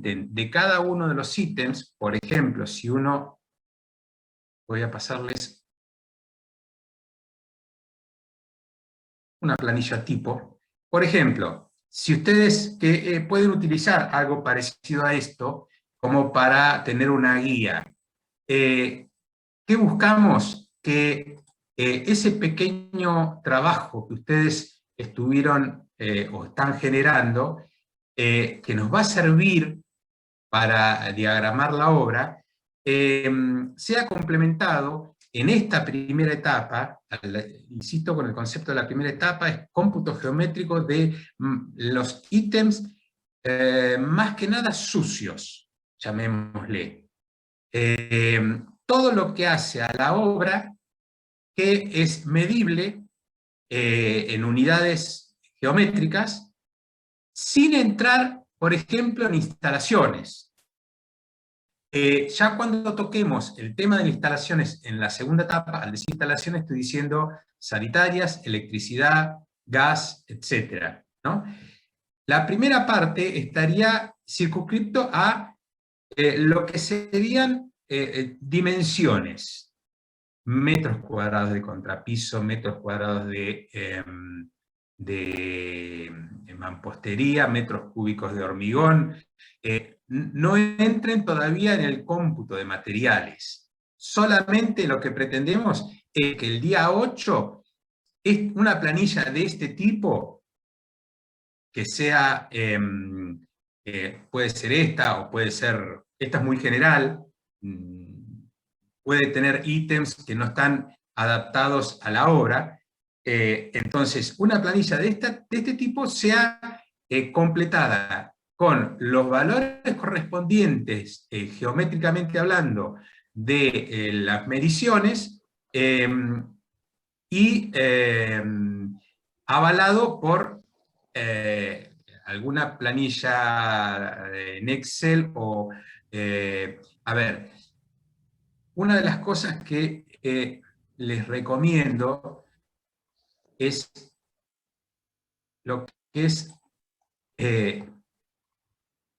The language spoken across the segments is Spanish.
de cada uno de los ítems, por ejemplo, si uno, voy a pasarles una planilla tipo, por ejemplo, si ustedes pueden utilizar algo parecido a esto, como para tener una guía, ¿qué buscamos? Que ese pequeño trabajo que ustedes estuvieron o están generando, que nos va a servir para diagramar la obra, sea complementado en esta primera etapa, insisto con el concepto de la primera etapa, es cómputo geométrico de los ítems más que nada sucios, llamémosle. Todo lo que hace a la obra que es medible en unidades geométricas, sin entrar, por ejemplo, en instalaciones. Ya cuando toquemos el tema de instalaciones en la segunda etapa, al decir instalaciones estoy diciendo sanitarias, electricidad, gas, etc., ¿no? La primera parte estaría circunscripto a lo que serían dimensiones, metros cuadrados de contrapiso, metros cuadrados de mampostería, metros cúbicos de hormigón. No entren todavía en el cómputo de materiales. Solamente lo que pretendemos es que el día 8 es una planilla de este tipo, que sea, puede ser esta o puede ser, esta es muy general, puede tener ítems que no están adaptados a la obra. Entonces, una planilla de este tipo sea completada con los valores correspondientes, geométricamente hablando, de las mediciones, y avalado por alguna planilla en Excel o, a ver, una de las cosas que les recomiendo es lo que es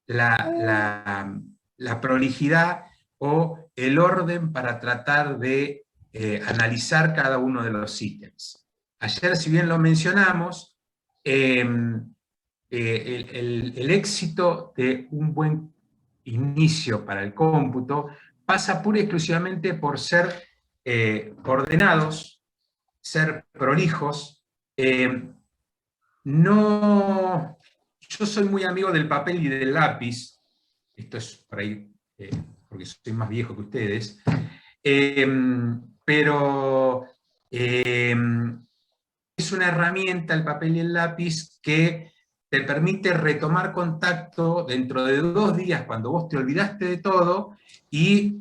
la prolijidad o el orden para tratar de analizar cada uno de los ítems. Ayer, si bien lo mencionamos, el éxito de un buen inicio para el cómputo pasa pura y exclusivamente por ser ordenados, ser prolijos. No, yo soy muy amigo del papel y del lápiz, esto es por ahí, porque soy más viejo que ustedes, pero es una herramienta, el papel y el lápiz, que te permite retomar contacto dentro de 2 días, cuando vos te olvidaste de todo, y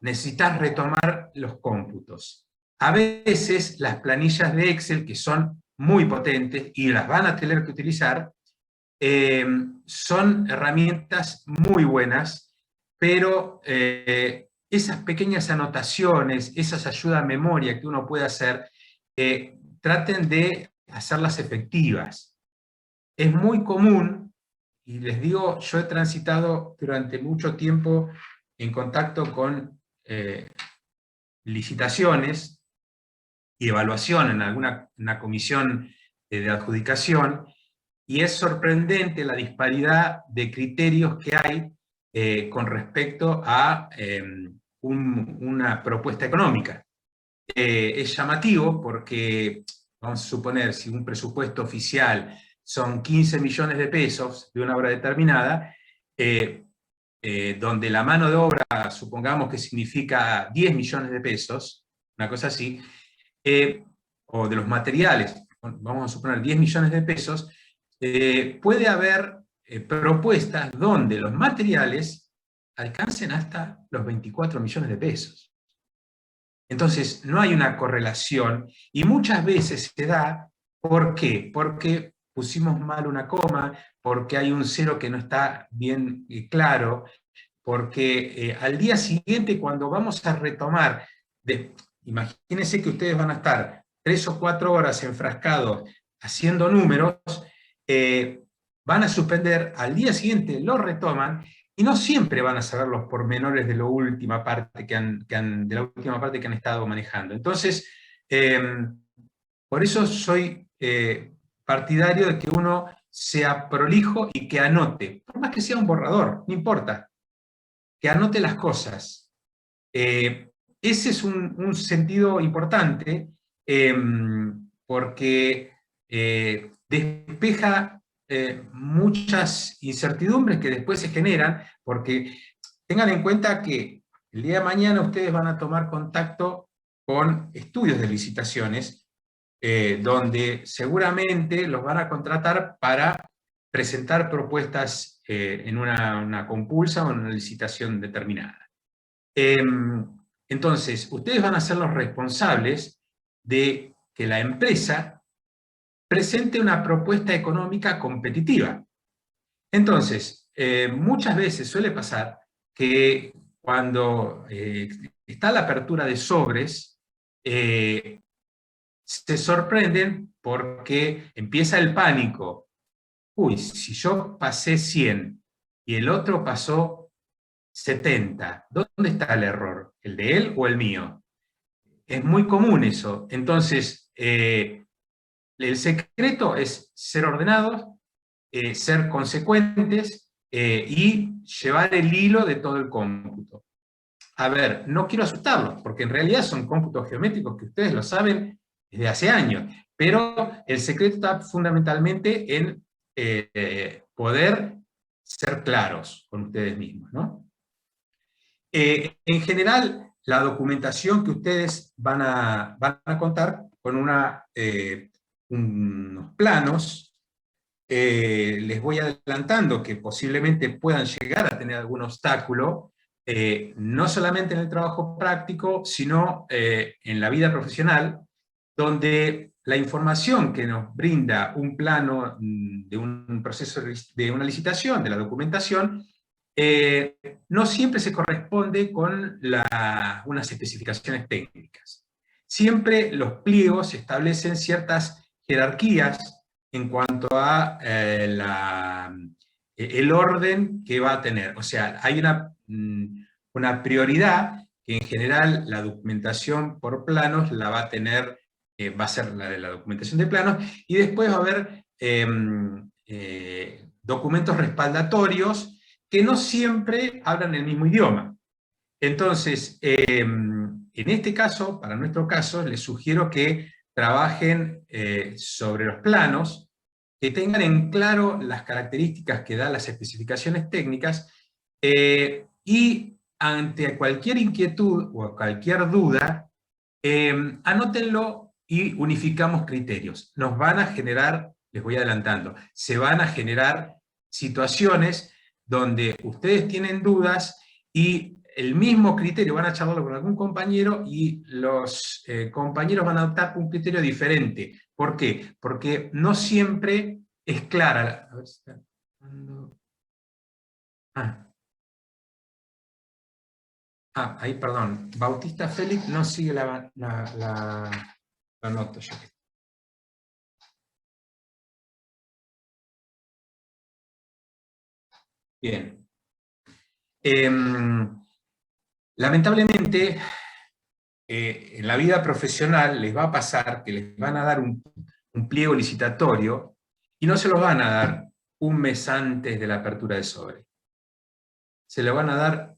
necesitas retomar los cómputos. A veces las planillas de Excel, que son muy potentes y las van a tener que utilizar, son herramientas muy buenas, pero esas pequeñas anotaciones, esas ayudas a memoria que uno puede hacer, traten de hacerlas efectivas. Es muy común, y les digo, yo he transitado durante mucho tiempo en contacto con licitaciones y evaluación en una comisión de adjudicación, y es sorprendente la disparidad de criterios que hay con respecto a una propuesta económica. Es llamativo porque, vamos a suponer, si un presupuesto oficial son 15 millones de pesos de una obra determinada, donde la mano de obra, supongamos que significa 10 millones de pesos, una cosa así, o de los materiales, vamos a suponer 10 millones de pesos, puede haber propuestas donde los materiales alcancen hasta los 24 millones de pesos. Entonces, no hay una correlación, y muchas veces se da, ¿por qué? Porque pusimos mal una coma, porque hay un cero que no está bien claro, porque al día siguiente, cuando vamos a retomar, imagínense que ustedes van a estar 3 o 4 horas enfrascados haciendo números, van a suspender, al día siguiente lo retoman, y no siempre van a saber los pormenores de la última parte que han estado manejando. Entonces, por eso soy partidario de que uno sea prolijo y que anote, por más que sea un borrador, no importa, que anote las cosas. Ese es un sentido importante, porque despeja muchas incertidumbres que después se generan, porque tengan en cuenta que el día de mañana ustedes van a tomar contacto con estudios de licitaciones, donde seguramente los van a contratar para presentar propuestas en una compulsa o en una licitación determinada. Entonces, ustedes van a ser los responsables de que la empresa presente una propuesta económica competitiva. Entonces, muchas veces suele pasar que cuando está la apertura de sobres, se sorprenden porque empieza el pánico. Uy, si yo pasé 100 y el otro pasó 70, ¿dónde está el error? ¿El de él o el mío? Es muy común eso. Entonces, el secreto es ser ordenados, ser consecuentes y llevar el hilo de todo el cómputo. A ver, no quiero asustarlos, porque en realidad son cómputos geométricos que ustedes lo saben desde hace años, pero el secreto está fundamentalmente en poder ser claros con ustedes mismos, ¿no? En general, la documentación que ustedes van a contar con unos planos. Les voy adelantando que posiblemente puedan llegar a tener algún obstáculo, no solamente en el trabajo práctico, sino en la vida profesional, donde la información que nos brinda un plano de un proceso de una licitación, de la documentación, no siempre se corresponde con unas especificaciones técnicas. Siempre los pliegos establecen ciertas jerarquías en cuanto a el orden que va a tener. O sea, hay una prioridad que en general la documentación por planos la va a tener, va a ser la de la documentación de planos, y después va a haber documentos respaldatorios que no siempre hablan el mismo idioma. Entonces, en este caso, para nuestro caso, les sugiero que trabajen sobre los planos, que tengan en claro las características que dan las especificaciones técnicas, y ante cualquier inquietud o cualquier duda, anótenlo y unificamos criterios. Nos van a generar, les voy adelantando, se van a generar situaciones donde ustedes tienen dudas y el mismo criterio van a charlarlo con algún compañero y los compañeros van a adoptar un criterio diferente. ¿Por qué? Porque no siempre es clara. A ver si está... ahí, perdón. Bautista Félix no sigue la nota. Bien. Lamentablemente, en la vida profesional les va a pasar que les van a dar un pliego licitatorio y no se los van a dar un mes antes de la apertura de sobre. Se lo van a dar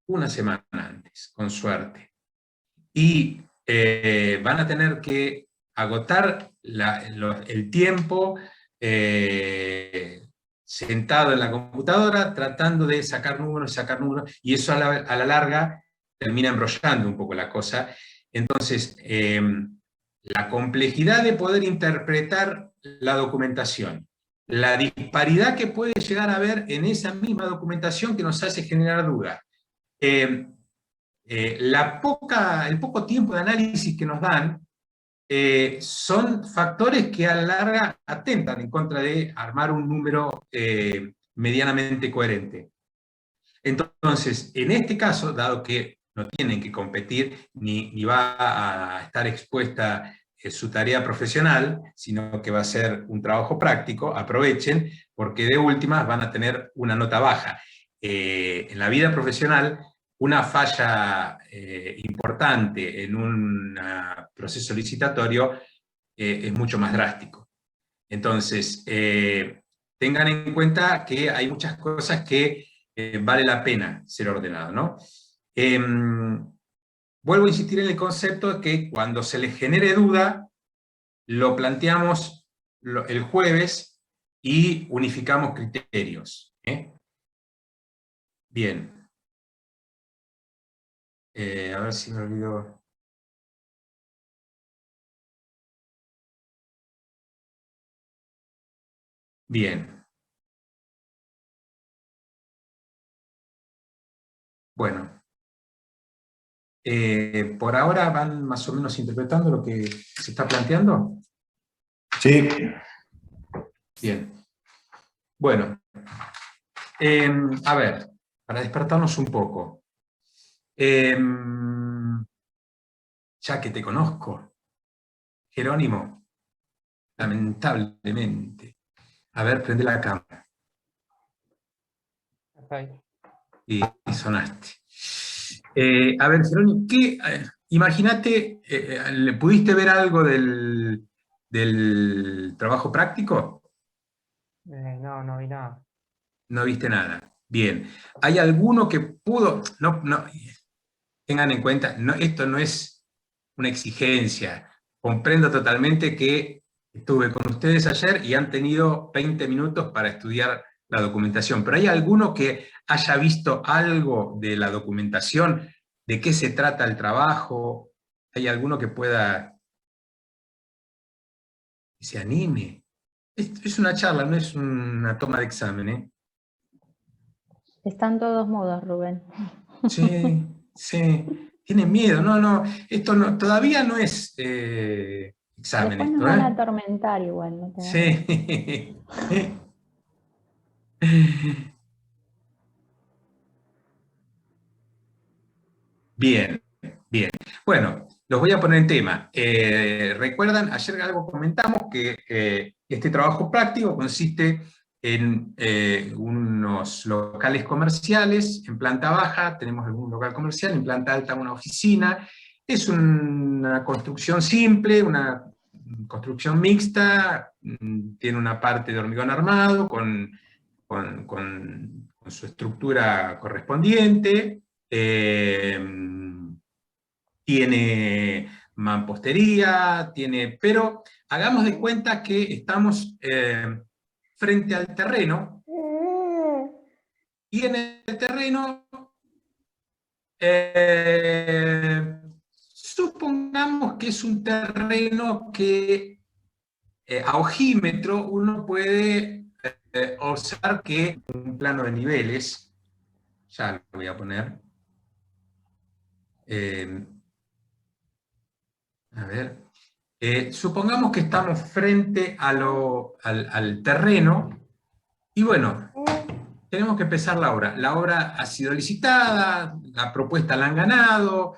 una semana antes, con suerte. Y van a tener que agotar el tiempo sentado en la computadora tratando de sacar números, y eso a la larga termina embrollando un poco la cosa. Entonces, la complejidad de poder interpretar la documentación, la disparidad que puede llegar a haber en esa misma documentación que nos hace generar dudas, el poco tiempo de análisis que nos dan, son factores que a la larga atentan en contra de armar un número medianamente coherente. Entonces, en este caso, dado que no tienen que competir, ni va a estar expuesta su tarea profesional, sino que va a ser un trabajo práctico, aprovechen, porque de últimas van a tener una nota baja. En la vida profesional, una falla importante en un proceso licitatorio es mucho más drástico. Entonces, tengan en cuenta que hay muchas cosas que vale la pena ser ordenado, ¿no? Vuelvo a insistir en el concepto de que cuando se les genere duda, lo planteamos el jueves y unificamos criterios. Bien. A ver si me olvido. Bien. Bueno. ¿Por ahora van más o menos interpretando lo que se está planteando? Sí. Bien. Bueno. A ver, para despertarnos un poco. Ya que te conozco, Jerónimo, lamentablemente. A ver, prende la cámara. Okay. Y sonaste. A ver, Jerónimo, imagínate, ¿pudiste ver algo del trabajo práctico? No, no vi nada. No viste nada. Bien. ¿Hay alguno que pudo? No, tengan en cuenta, esto no es una exigencia. Comprendo totalmente que estuve con ustedes ayer y han tenido 20 minutos para estudiar la documentación, pero ¿hay alguno que haya visto algo de la documentación? ¿De qué se trata el trabajo? ¿Hay alguno que se anime? Es una charla, no es una toma de examen, ¿eh? Están todos mudos, Rubén. Sí, sí. Tienen miedo. No, esto no, todavía no es examen Después nos esto, van a ¿eh? atormentar igual, ¿no? Sí. Bien, bien. Bueno, los voy a poner en tema. ¿Recuerdan? Ayer algo comentamos que este trabajo práctico consiste en unos locales comerciales en planta baja, tenemos algún local comercial, en planta alta una oficina. Es una construcción simple, una construcción mixta, tiene una parte de hormigón armado con su estructura correspondiente. Tiene mampostería, pero hagamos de cuenta que estamos frente al terreno, y en el terreno supongamos que es un terreno que a ojímetro uno puede observar que un plano de niveles, ya lo voy a poner, a ver, supongamos que estamos frente al terreno, y bueno, tenemos que empezar la obra. La obra ha sido licitada, la propuesta la han ganado,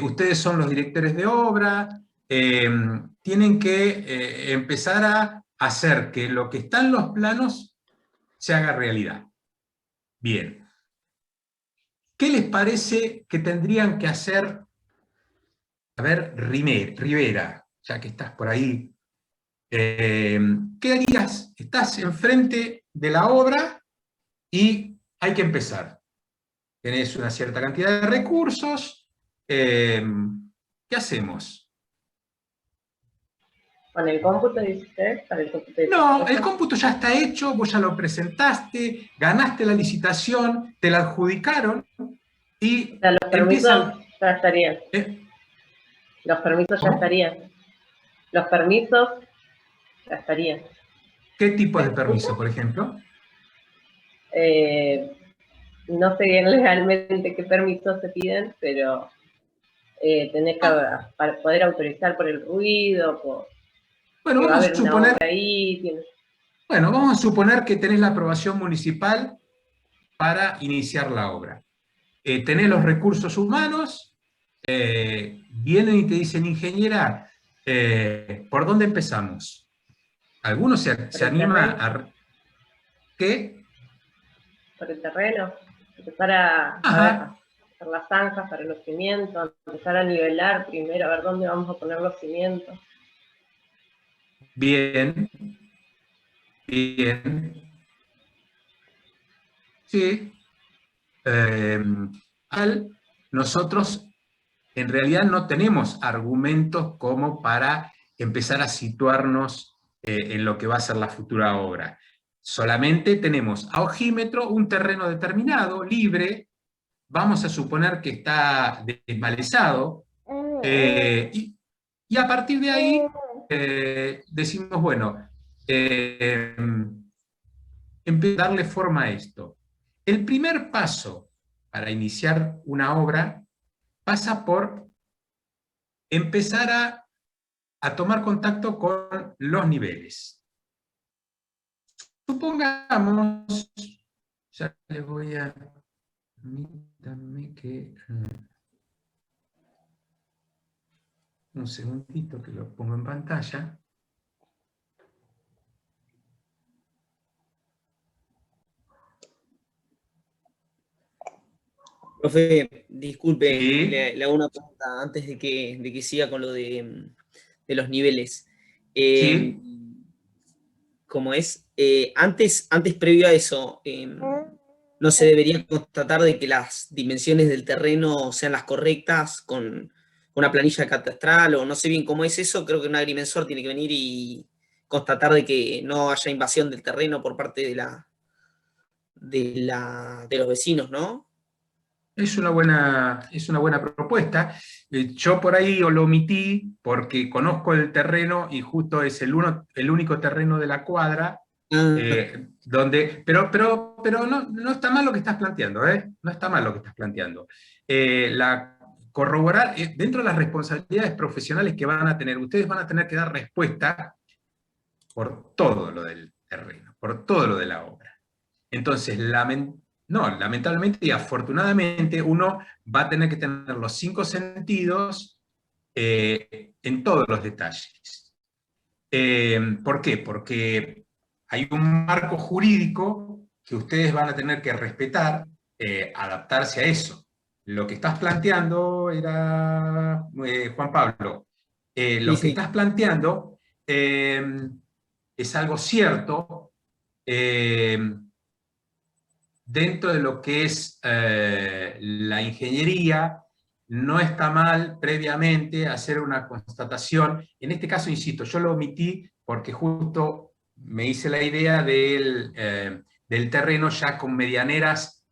ustedes son los directores de obra, tienen que empezar a hacer que lo que está en los planos se haga realidad. Bien. ¿Qué les parece que tendrían que hacer? A ver, Rivera, ya que estás por ahí, ¿qué harías? Estás enfrente de la obra y hay que empezar. Tenés una cierta cantidad de recursos, ¿qué hacemos? ¿Con el cómputo dice usted? ¿Para el cómputo de No, el cómputo ya está hecho, vos ya lo presentaste, ganaste la licitación, te la adjudicaron y O sea, los permisos empiezan... ya estarían. Los permisos ya ¿Cómo? estarían. Los permisos ya estarían. ¿Qué tipo ¿Me de escucha? permiso, por ejemplo? No sé bien legalmente qué permisos se piden, pero tenés que para poder autorizar por el ruido, por Bueno, que va a vamos a haber una suponer... obra ahí. Tienes... Bueno, vamos a suponer que tenés la aprobación municipal para iniciar la obra. Tenés los recursos humanos, vienen y te dicen, ingeniera, ¿Por dónde empezamos? ¿Alguno se ¿Por el anima terreno? a... ¿Qué? Por el terreno, empezar a ver, Ajá, hacer las zanjas para los cimientos, empezar a nivelar primero, a ver dónde vamos a poner los cimientos. bien, bien. Sí. Nosotros en realidad no tenemos argumentos como para empezar a situarnos en lo que va a ser la futura obra. Solamente tenemos a ojímetro un terreno determinado, libre, vamos a suponer que está desmalezado, y a partir de ahí decimos, bueno, eh, darle forma a esto. El primer paso para iniciar una obra pasa por empezar a tomar contacto con los niveles. Supongamos, ya les voy a... Permítanme que... un segundito que lo pongo en pantalla. Profe, disculpe, Sí, le hago una pregunta antes de que siga con lo de los niveles. sí. ¿Cómo es? Antes, previo a eso, ¿no se debería constatar de que las dimensiones del terreno sean las correctas con una planilla catastral? O no sé bien cómo es eso, creo que un agrimensor tiene que venir y constatar de que no haya invasión del terreno por parte de los vecinos, ¿no? Es una buena propuesta. Yo por ahí lo omití porque conozco el terreno y justo es el único terreno de la cuadra Ah, pero no está mal lo que estás planteando, ¿eh? No está mal lo que estás planteando. Corroborar, dentro de las responsabilidades profesionales que van a tener, ustedes van a tener que dar respuesta por todo lo del terreno, por todo lo de la obra. Entonces, no, lamentablemente y afortunadamente, uno va a tener que tener los 5 sentidos en todos los detalles. ¿Por qué? Porque hay un marco jurídico que ustedes van a tener que respetar, adaptarse a eso. Lo que estás planteando era, Juan Pablo, sí, lo que sí. estás planteando es algo cierto eh, dentro de lo que es la ingeniería. No está mal previamente hacer una constatación. En este caso, insisto, yo lo omití porque justo me hice la idea del terreno ya con medianeras.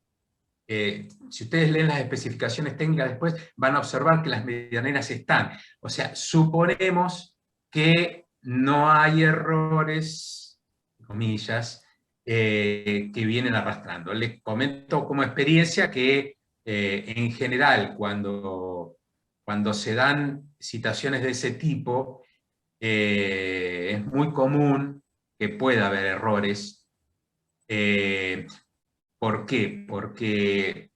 Si ustedes leen las especificaciones técnicas después, van a observar que las medianeras están. O sea, suponemos que no hay errores, comillas, que vienen arrastrando. Les comento como experiencia que en general cuando se dan situaciones de ese tipo, es muy común que pueda haber errores. ¿Por qué? Porque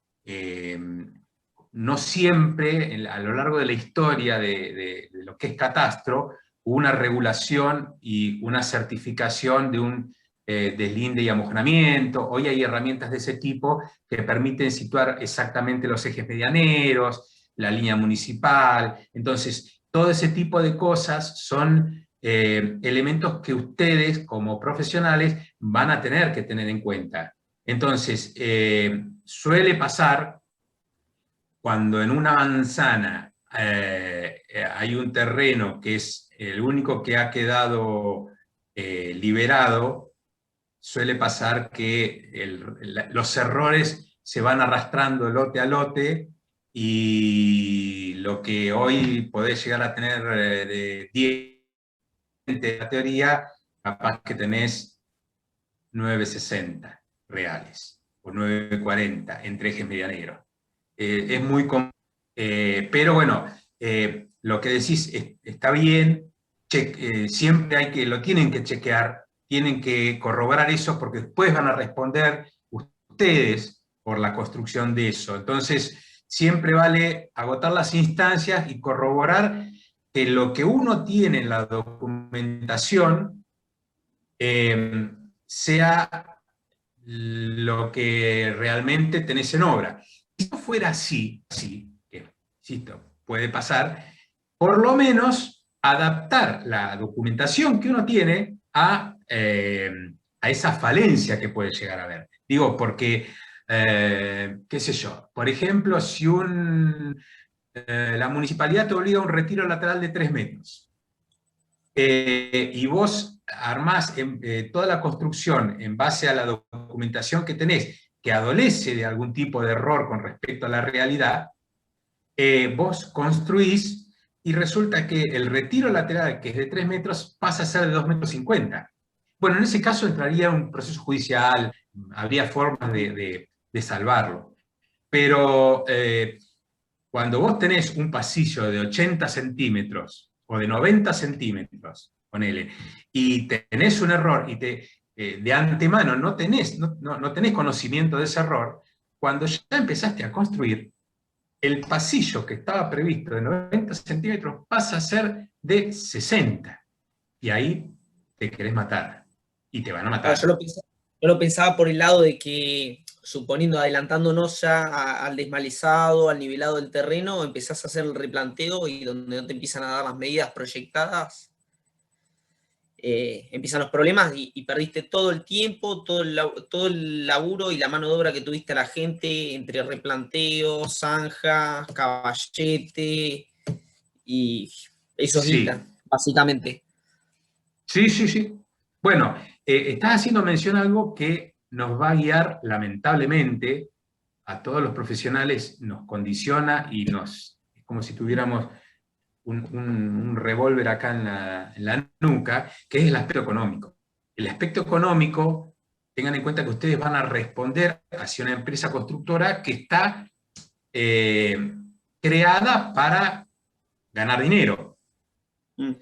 no siempre, a lo largo de la historia de lo que es catastro, hubo una regulación y una certificación de un deslinde y amojonamiento. Hoy hay herramientas de ese tipo que permiten situar exactamente los ejes medianeros, la línea municipal. Entonces, todo ese tipo de cosas son elementos que ustedes, como profesionales, van a tener que tener en cuenta. Entonces, suele pasar cuando en una manzana hay un terreno que es el único que ha quedado liberado, suele pasar que los errores se van arrastrando lote a lote y lo que hoy podés llegar a tener de 10 de la teoría, capaz que tenés 960 reales o 940 entre ejes medianeros. Es muy común. Pero bueno, lo que decís está bien, siempre lo tienen que chequear, tienen que corroborar eso porque después van a responder ustedes por la construcción de eso. Entonces, siempre vale agotar las instancias y corroborar que lo que uno tiene en la documentación sea lo que realmente tenés en obra. Si no fuera así, que, insisto, puede pasar, por lo menos adaptar la documentación que uno tiene a esa falencia que puede llegar a haber. Digo, porque, qué sé yo, por ejemplo, si la municipalidad te obliga a un retiro lateral de 3 metros, y vos armás toda la construcción en base a la documentación que tenés, que adolece de algún tipo de error con respecto a la realidad, vos construís y resulta que el retiro lateral, que es de 3 metros, pasa a ser de 2,50 metros. Bueno, en ese caso entraría un proceso judicial, habría formas de salvarlo. Pero cuando vos tenés un pasillo de 80 centímetros o de 90 centímetros, ponele, y tenés un error y de antemano no tenés conocimiento de ese error, cuando ya empezaste a construir, el pasillo que estaba previsto de 90 centímetros pasa a ser de 60. Y ahí te querés matar. Y te van a matar. Claro, yo lo pensaba por el lado de que, suponiendo, adelantándonos ya al desmalizado, al nivelado del terreno, empezás a hacer el replanteo y donde no te empiezan a dar las medidas proyectadas, empiezan los problemas y perdiste todo el tiempo, todo el laburo y la mano de obra que tuviste a la gente entre replanteo, zanja, caballete, y eso es guita, básicamente. Sí. Bueno, estás haciendo mención a algo que nos va a guiar, lamentablemente, a todos los profesionales, nos condiciona y es como si tuviéramos un revólver acá en la nuca, que es el aspecto económico. El aspecto económico, tengan en cuenta que ustedes van a responder hacia una empresa constructora que está creada para ganar dinero.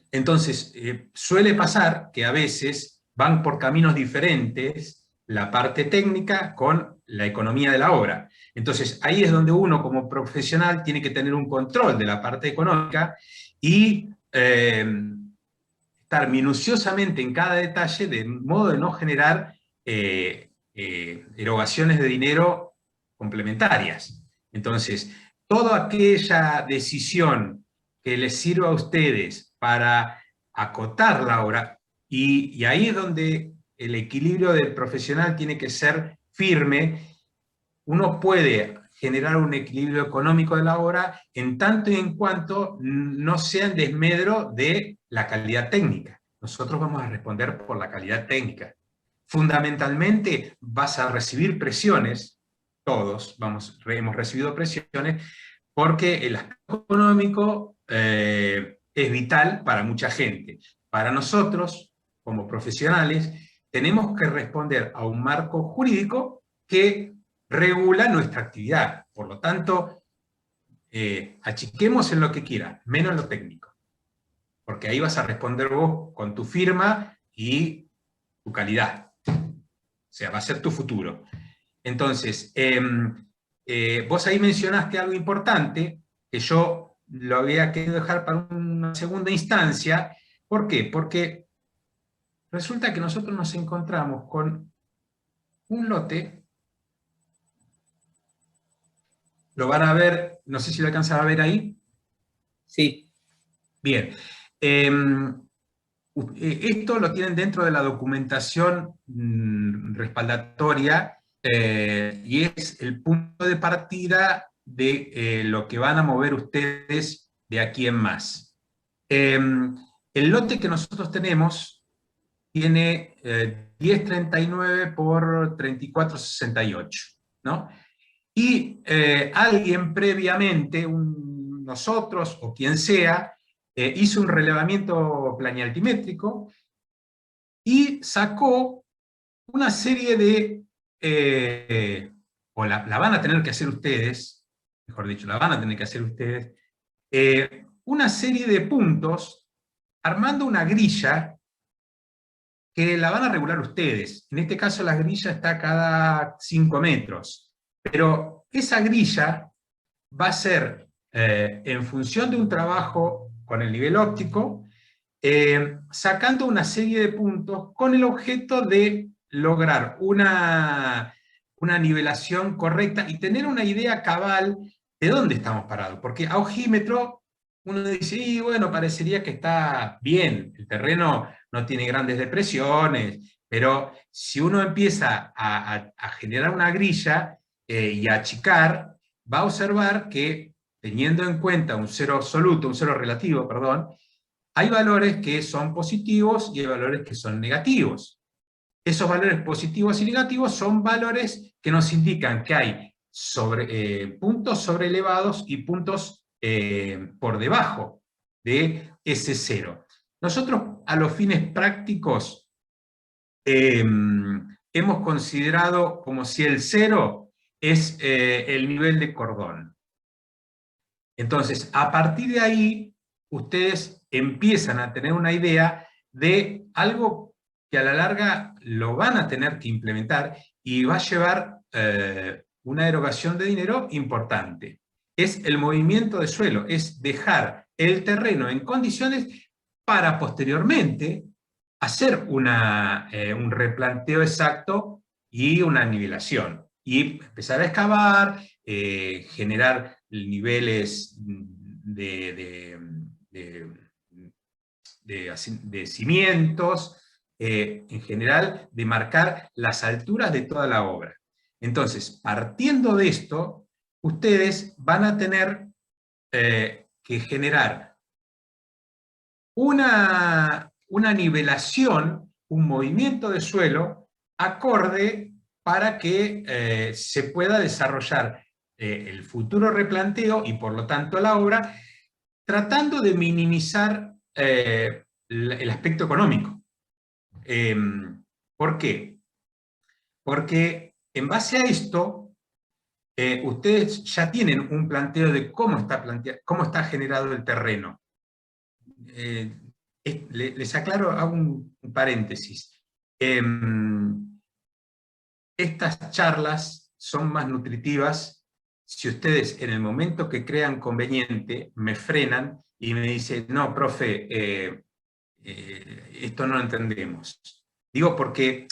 Entonces, suele pasar que a veces van por caminos diferentes la parte técnica con la economía de la obra. Entonces, ahí es donde uno como profesional tiene que tener un control de la parte económica y estar minuciosamente en cada detalle de modo de no generar erogaciones de dinero complementarias. Entonces, toda aquella decisión que les sirva a ustedes para acotar la obra, y ahí es donde el equilibrio del profesional tiene que ser firme. Uno puede generar un equilibrio económico de la obra en tanto y en cuanto no sea en desmedro de la calidad técnica. Nosotros vamos a responder por la calidad técnica. Fundamentalmente vas a recibir presiones, todos hemos recibido presiones, porque el aspecto económico es vital para mucha gente. Para nosotros, como profesionales, tenemos que responder a un marco jurídico que regula nuestra actividad. Por lo tanto, achiquemos en lo que quiera, menos en lo técnico. Porque ahí vas a responder vos con tu firma y tu calidad. O sea, va a ser tu futuro. Entonces, vos ahí mencionaste algo importante, que yo lo había querido dejar para una segunda instancia. ¿Por qué? Porque resulta que nosotros nos encontramos con un lote, lo van a ver, no sé si lo alcanzan a ver ahí. Sí. Bien. Esto lo tienen dentro de la documentación respaldatoria y es el punto de partida de lo que van a mover ustedes de aquí en más. El lote que nosotros tenemos tiene 1039 por 3468, ¿no? Y alguien previamente, nosotros o quien sea, hizo un relevamiento planialtimétrico y sacó una serie de, o la van a tener que hacer ustedes, mejor dicho, la van a tener que hacer ustedes, una serie de puntos armando una grilla que la van a regular ustedes. En este caso la grilla está cada 5 metros, pero esa grilla va a ser en función de un trabajo con el nivel óptico, sacando una serie de puntos con el objeto de lograr una nivelación correcta y tener una idea cabal de dónde estamos parados. Porque a ojímetro uno dice, y bueno, parecería que está bien, el terreno no tiene grandes depresiones, pero si uno empieza a generar una grilla y a achicar, va a observar que, teniendo en cuenta un cero absoluto, un cero relativo, perdón, hay valores que son positivos y hay valores que son negativos. Esos valores positivos y negativos son valores que nos indican que hay puntos sobrelevados y puntos por debajo de ese cero. Nosotros, a los fines prácticos, hemos considerado como si el cero es el nivel de cordón. Entonces, a partir de ahí, ustedes empiezan a tener una idea de algo que a la larga lo van a tener que implementar y va a llevar una erogación de dinero importante. Es el movimiento de suelo, es dejar el terreno en condiciones para posteriormente hacer un replanteo exacto y una nivelación. Y empezar a excavar, generar niveles de cimientos, en general, de marcar las alturas de toda la obra. Entonces, partiendo de esto, ustedes van a tener que generar una nivelación, un movimiento de suelo acorde para que se pueda desarrollar el futuro replanteo y por lo tanto la obra, tratando de minimizar el aspecto económico. ¿Por qué? Porque en base a esto, ustedes ya tienen un planteo de cómo está generado el terreno. Les aclaro, hago un paréntesis. Estas charlas son más nutritivas si ustedes en el momento que crean conveniente me frenan y me dicen, no, profe, esto no lo entendemos. Digo porque,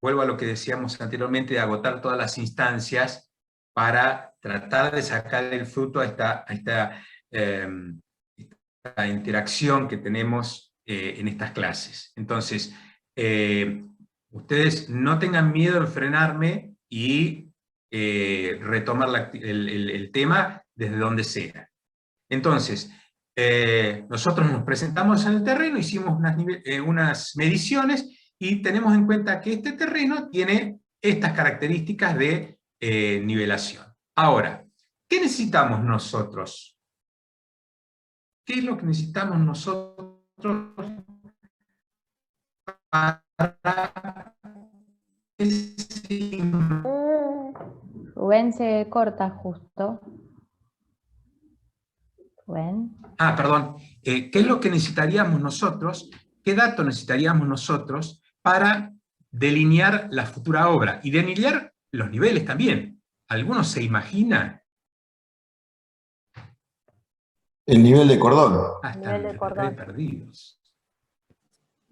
vuelvo a lo que decíamos anteriormente, de agotar todas las instancias para tratar de sacar el fruto a esta interacción que tenemos en estas clases. Entonces, ustedes no tengan miedo en frenarme y retomar el tema desde donde sea. Entonces, nosotros nos presentamos en el terreno, hicimos unas mediciones y tenemos en cuenta que este terreno tiene estas características de nivelación. Ahora, ¿qué necesitamos nosotros? ¿Qué es lo que necesitamos nosotros para Rubén se corta justo. Rubén. perdón. ¿Qué es lo que necesitaríamos nosotros? ¿Qué datos necesitaríamos nosotros para delinear la futura obra? Y delinear los niveles también. ¿Alguno se imagina? El nivel de cordón. Están Nivel de cordón. re perdidos.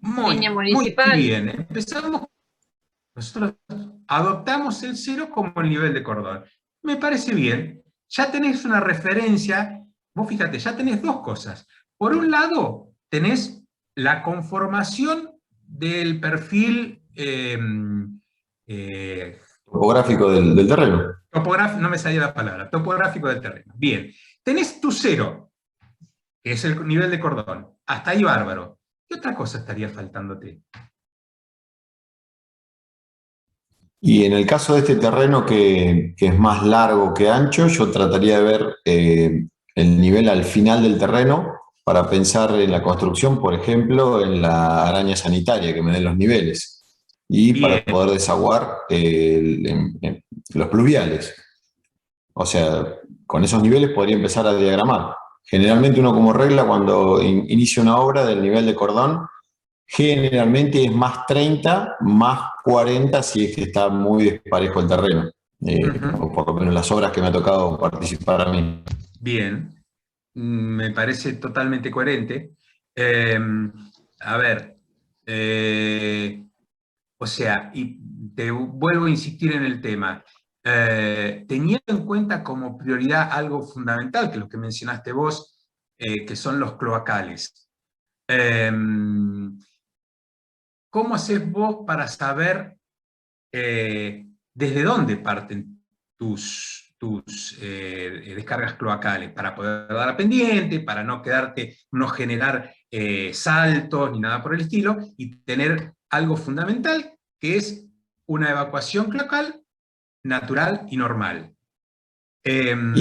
Línea Muy municipal. bien. Empezamos. Nosotros adoptamos el cero como el nivel de cordón. Me parece bien. Ya tenés una referencia. Vos fíjate, ya tenés dos cosas. Por un lado, tenés la conformación del perfil Topográfico del terreno. topográfico, no me salía la palabra, topográfico del terreno. Bien. Tenés tu cero, que es el nivel de cordón. Hasta ahí bárbaro. ¿Qué otra cosa estaría faltándote? Y en el caso de este terreno que es más largo que ancho, yo trataría de ver el nivel al final del terreno para pensar en la construcción, por ejemplo, en la araña sanitaria, que me den los niveles. Y Bien. para poder desaguar los pluviales. O sea, con esos niveles podría empezar a diagramar. Generalmente uno como regla cuando inicia una obra del nivel de cordón, generalmente es más 30, más 40 si es que está muy desparejo el terreno. O por lo menos las obras que me ha tocado participar a mí. Bien. me parece totalmente coherente. Eh, a ver, o sea, y te vuelvo a insistir en el tema, teniendo en cuenta como prioridad algo fundamental, que es lo que mencionaste vos, que son los cloacales. Eh, ¿Cómo haces vos para saber desde dónde parten tus descargas cloacales? Para poder dar a pendiente, para no quedarte, no generar saltos ni nada por el estilo, y tener algo fundamental, que es una evacuación cloacal natural y normal. Y Em,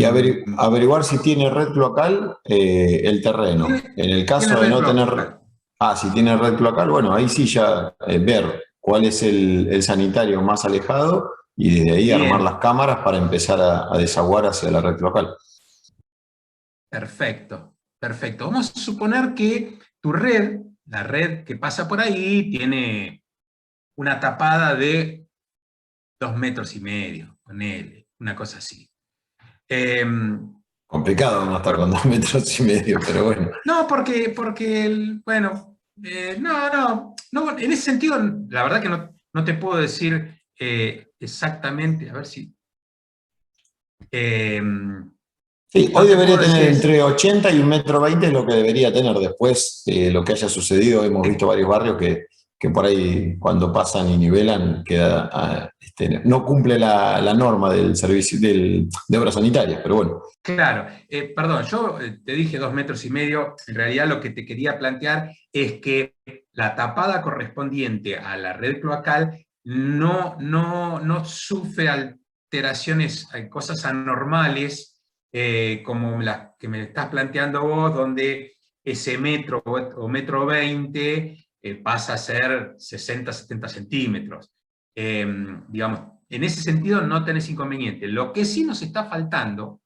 averiguar si tiene red cloacal el terreno. tiene, En el tiene caso de red no tener, cloacal. si tiene red cloacal, bueno, ahí sí ya ver cuál es el sanitario más alejado y desde ahí armar las Bien, cámaras para empezar a desaguar hacia la red cloacal. perfecto, perfecto. Vamos a suponer que tu red, la red que pasa por ahí, tiene una tapada de 2,5 metros, ponele, una cosa así. Complicado no estar con 2,5 metros, pero bueno. No, porque bueno, no, en ese sentido, la verdad que no te puedo decir exactamente, a ver si, eh, Sí, no hoy te debería puedo tener decir, entre 80 y 1,20 m es lo que debería tener. Después, lo que haya sucedido, hemos visto varios barrios que por ahí cuando pasan y nivelan, queda, no cumple la norma del servicio de obras sanitarias, pero bueno. claro, perdón, yo te dije 2,5 metros, en realidad lo que te quería plantear es que la tapada correspondiente a la red cloacal no sufre alteraciones, cosas anormales, como las que me estás planteando vos, donde ese metro o 1,20 m pasa a ser 60, 70 centímetros. Digamos, en ese sentido no tenés inconveniente. Lo que sí nos está faltando,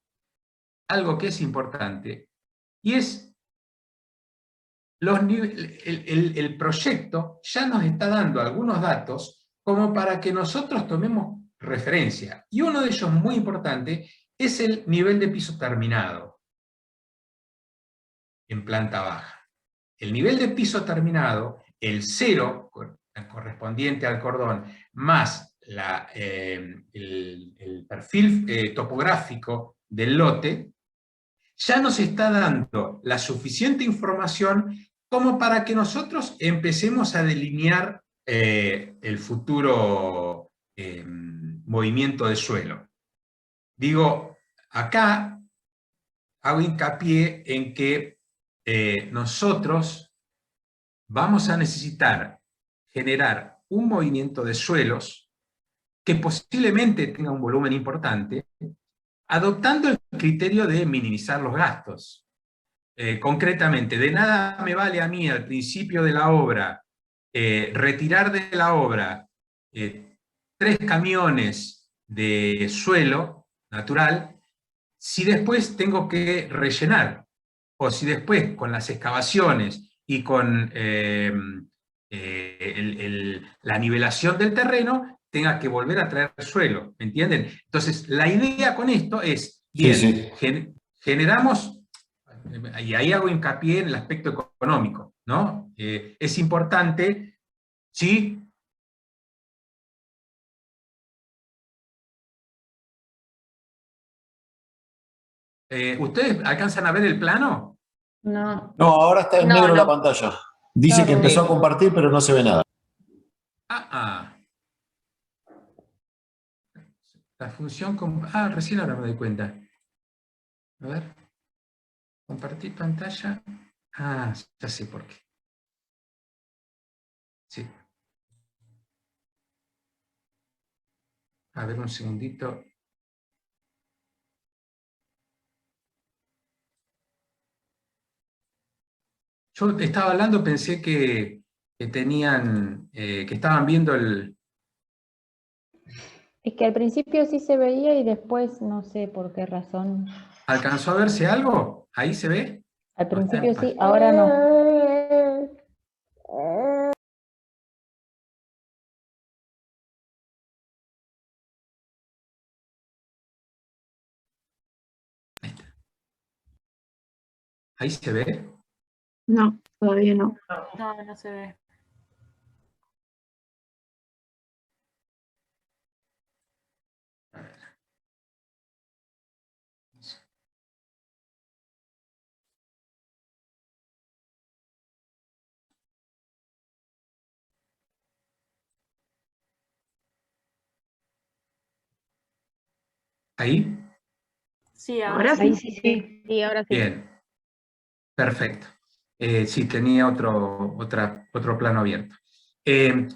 algo que es importante, y es el proyecto ya nos está dando algunos datos como para que nosotros tomemos referencia. Y uno de ellos muy importante es el nivel de piso terminado en planta baja. El nivel de piso terminado, el cero correspondiente al cordón, más el perfil topográfico del lote, ya nos está dando la suficiente información como para que nosotros empecemos a delinear el futuro movimiento de suelo. Digo, acá hago hincapié en que nosotros vamos a necesitar generar un movimiento de suelos que posiblemente tenga un volumen importante, adoptando el criterio de minimizar los gastos. Concretamente, de nada me vale a mí al principio de la obra retirar de la obra 3 camiones de suelo natural si después tengo que rellenar, o si después con las excavaciones y con la nivelación del terreno tenga que volver a traer suelo, ¿me entienden? Entonces, la idea con esto es, Sí, bien, sí. generamos, y ahí hago hincapié en el aspecto económico, ¿no? Es importante, ¿sí? ¿Ustedes alcanzan a ver el plano? No, No, ahora está en No, negro la no. pantalla. Dice no, que empezó a Rubén. compartir, pero no se ve nada. Ah, ah. La función... recién ahora me doy cuenta. A ver. Compartir pantalla. Ah, ya sé por qué. Sí. A ver, un segundito. Yo estaba hablando, pensé que tenían, que estaban viendo el... Es que al principio sí se veía y después no sé por qué razón. ¿Alcanzó a verse algo? ¿Ahí se ve? Al ¿O está principio en sí, ahora no. ¿Ahí se ve? No, todavía no. No, no se ve. ¿Ahí? Sí, Ahora sí. sí. Ahí sí, sí. Sí, ahora sí. Bien, perfecto. Sí, tenía otro plano abierto.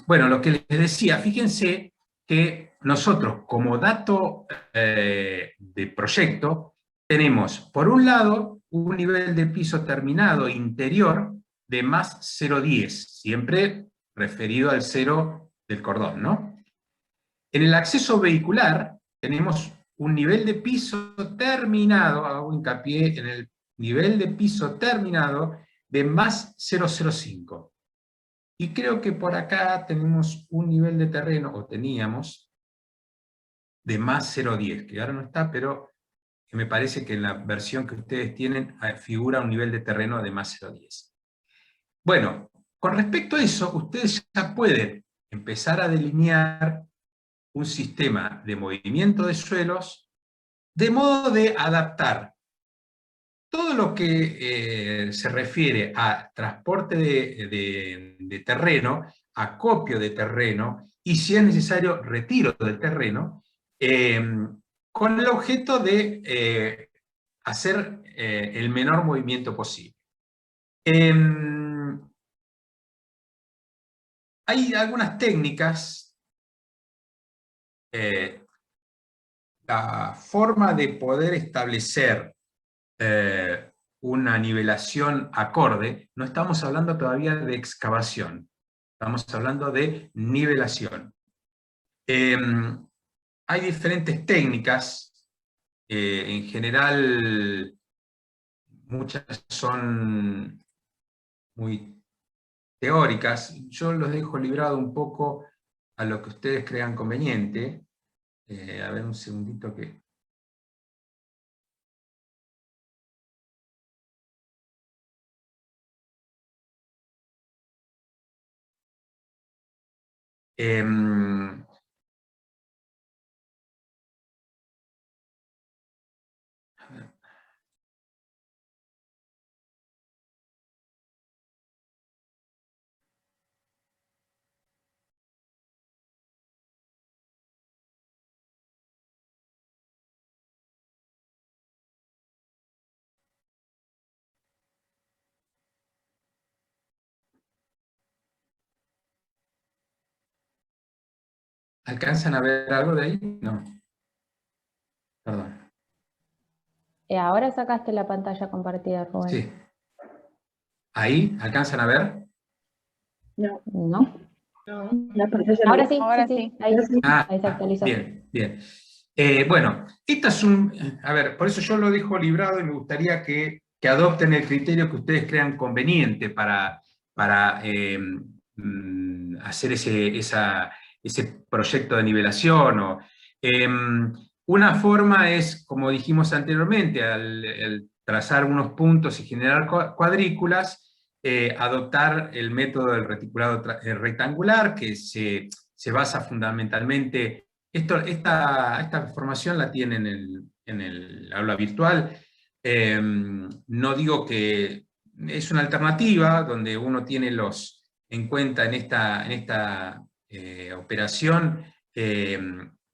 Bueno, lo que les decía, fíjense que nosotros como dato de proyecto tenemos, por un lado, un nivel de piso terminado interior de más 0,10, siempre referido al 0 del cordón, ¿no? En el acceso vehicular tenemos un nivel de piso terminado, hago hincapié en el nivel de piso terminado de más 0,05. Y creo que por acá tenemos un nivel de terreno, o teníamos, de más 0,10, que ahora no está, pero que me parece que en la versión que ustedes tienen figura un nivel de terreno de más 0,10. Bueno, con respecto a eso, ustedes ya pueden empezar a delinear un sistema de movimiento de suelos de modo de adaptar todo lo que se refiere a transporte de terreno, acopio de terreno, y si es necesario, retiro del terreno, con el objeto de hacer el menor movimiento posible. Hay algunas técnicas. La forma de poder establecer una nivelación acorde, no estamos hablando todavía de excavación, estamos hablando de nivelación. Hay diferentes técnicas, en general muchas son muy teóricas, yo los dejo librado un poco a lo que ustedes crean conveniente. A ver un segundito que... ¿Alcanzan a ver algo de ahí? No. Perdón. Ahora sacaste la pantalla compartida, Rubén. Sí. ¿Ahí? ¿Alcanzan a ver? No, ¿No? la pantalla no. Ahora sí, Ahora sí, sí. sí. Ahí, Ah, ahí se actualizó. bien, bien. Bueno, esta es a ver, por eso yo lo dejo librado y me gustaría que adopten el criterio que ustedes crean conveniente para hacer ese proyecto de nivelación. Una forma es, como dijimos anteriormente, al trazar unos puntos y generar cuadrículas, adoptar el método del reticulado rectangular, que se basa fundamentalmente... Esta información la tienen en el aula virtual. No digo que es una alternativa donde uno tiene en cuenta en esta operación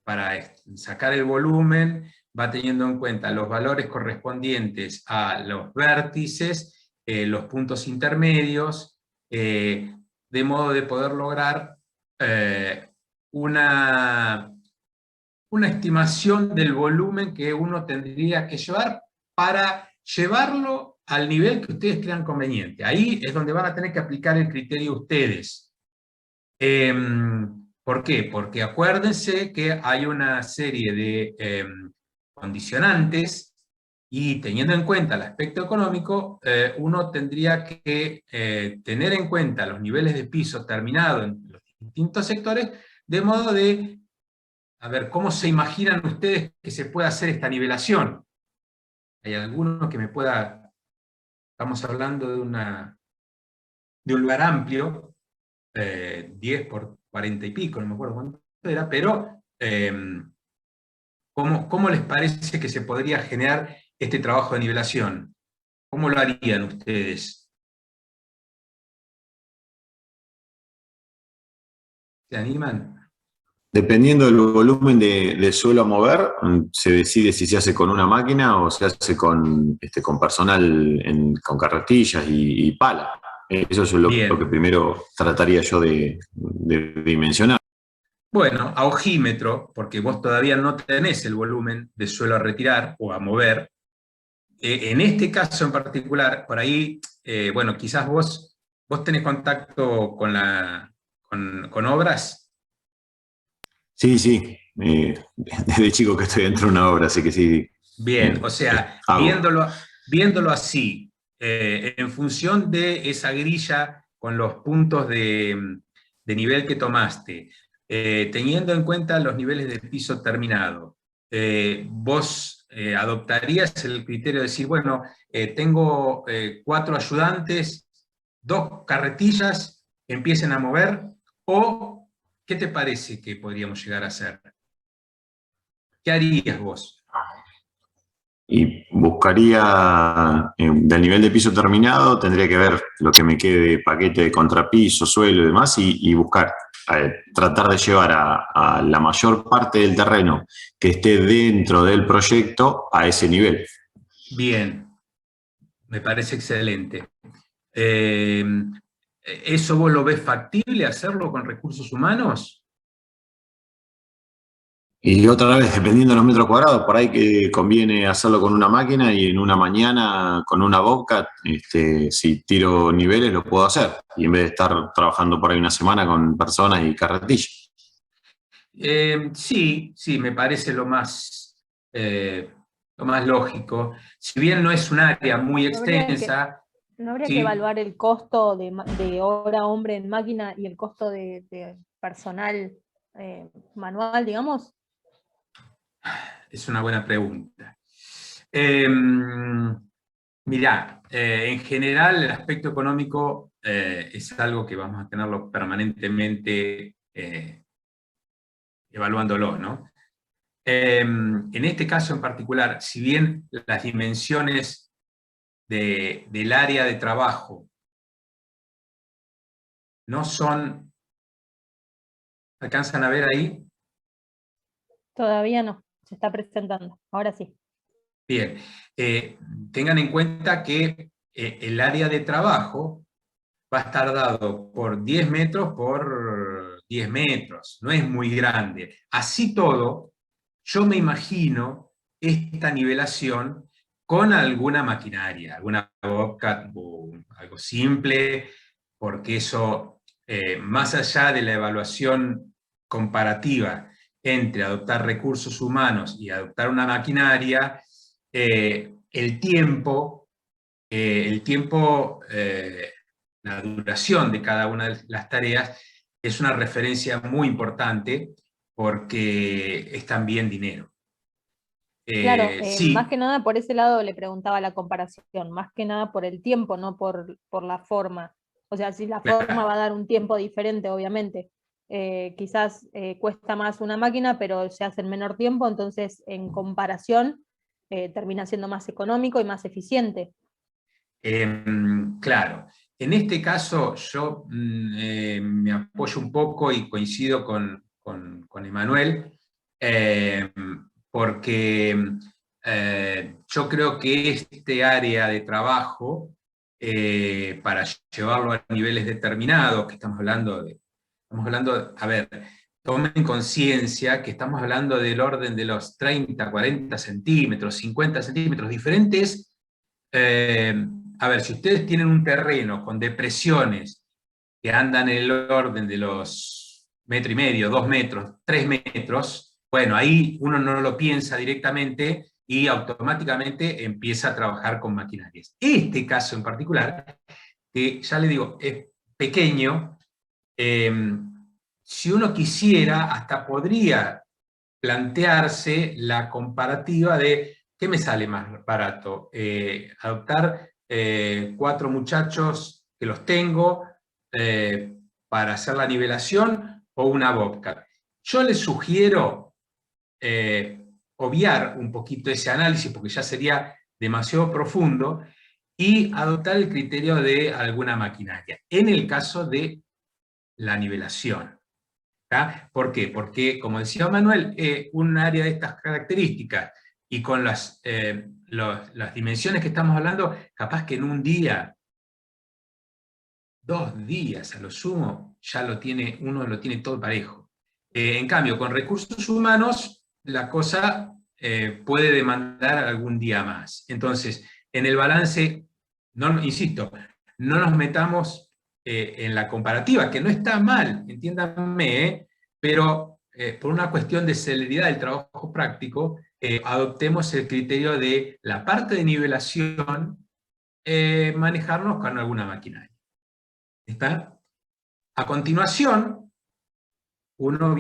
para sacar el volumen, va teniendo en cuenta los valores correspondientes a los vértices, los puntos intermedios, de modo de poder lograr una estimación del volumen que uno tendría que llevar para llevarlo al nivel que ustedes crean conveniente. Ahí es donde van a tener que aplicar el criterio ustedes. ¿Por qué? Porque acuérdense que hay una serie de condicionantes y teniendo en cuenta el aspecto económico, uno tendría que tener en cuenta los niveles de piso terminado en los distintos sectores, de modo de, a ver, ¿cómo se imaginan ustedes que se pueda hacer esta nivelación? ¿Hay alguno que me pueda Estamos hablando de un lugar amplio, 10 por 40 y pico, no me acuerdo cuánto era, pero ¿cómo les parece que se podría generar este trabajo de nivelación? ¿Cómo lo harían ustedes? ¿Se animan? Dependiendo del volumen de suelo a mover, se decide si se hace con una máquina o se hace con personal, con carretillas y pala. Eso es lo que primero trataría yo de dimensionar. Bueno, a ojímetro, porque vos todavía no tenés el volumen de suelo a retirar o a mover. En este caso en particular, por ahí, bueno, quizás vos tenés contacto con obras. Sí. Desde chico que estoy dentro de una obra, así que sí. Bien, o sea, viéndolo así, en función de esa grilla con los puntos de nivel que tomaste, teniendo en cuenta los niveles de piso terminado, vos adoptarías el criterio de decir, bueno, tengo 4 ayudantes, 2 carretillas, empiecen a mover, o ¿qué te parece que podríamos llegar a hacer? ¿Qué harías vos? Y buscaría, del nivel de piso terminado, tendría que ver lo que me quede de paquete de contrapiso, suelo y demás, y buscar, tratar de llevar a la mayor parte del terreno que esté dentro del proyecto a ese nivel. Bien, me parece excelente. ¿Eso vos lo ves factible hacerlo con recursos humanos? Y otra vez, dependiendo de los metros cuadrados, por ahí que conviene hacerlo con una máquina y en una mañana con una Bobcat, si tiro niveles lo puedo hacer. Y en vez de estar trabajando por ahí una semana con personas y carretillas. Sí, me parece lo más lógico. Si bien no es un área muy extensa. ¿No habría sí, que evaluar el costo de hora hombre en máquina y el costo de personal manual, digamos? Es una buena pregunta. Mirá, en general el aspecto económico es algo que vamos a tenerlo permanentemente evaluándolo, ¿no? En este caso en particular, si bien las dimensiones del área de trabajo no son... ¿Alcanzan a ver ahí? Todavía no, se está presentando, ahora sí. Bien, tengan en cuenta que el área de trabajo va a estar dado por 10 metros por 10 metros, no es muy grande. Así todo, yo me imagino esta nivelación con alguna maquinaria, alguna Bobcat o algo simple, porque eso, más allá de la evaluación comparativa entre adoptar recursos humanos y adoptar una maquinaria, el tiempo, la duración de cada una de las tareas es una referencia muy importante porque es también dinero. Claro, sí, más que nada por ese lado le preguntaba la comparación, más que nada por el tiempo, no por la forma. O sea, si la forma va a dar un tiempo diferente, obviamente. Quizás cuesta más una máquina, pero se hace en menor tiempo, entonces en comparación termina siendo más económico y más eficiente. Claro, en este caso yo me apoyo un poco y coincido con Emanuel, porque yo creo que este área de trabajo, para llevarlo a niveles determinados, que estamos hablando, a ver, tomen conciencia que estamos hablando del orden de los 30, 40 centímetros, 50 centímetros, diferentes. A ver, si ustedes tienen un terreno con depresiones que andan en el orden de los 1,5 metros, 2 metros, 3 metros, bueno, ahí uno no lo piensa directamente y automáticamente empieza a trabajar con maquinarias. Este caso en particular, que ya le digo, es pequeño, si uno quisiera, hasta podría plantearse la comparativa de ¿qué me sale más barato? ¿Adoptar 4 muchachos que los tengo para hacer la nivelación o una Bobcat. Yo les sugiero obviar un poquito ese análisis porque ya sería demasiado profundo y adoptar el criterio de alguna maquinaria. En el caso de la nivelación. ¿Tá? ¿Por qué? Porque, como decía Manuel, un área de estas características y con las dimensiones que estamos hablando, capaz que en un día, 2 días a lo sumo, ya uno lo tiene todo parejo. En cambio, con recursos humanos, la cosa puede demandar algún día más. Entonces, en el balance, insisto, no nos metamos en la comparativa, que no está mal, entiéndanme, pero por una cuestión de celeridad del trabajo práctico, adoptemos el criterio de la parte de nivelación, manejarnos con alguna maquinaria. ¿Está? A continuación, uno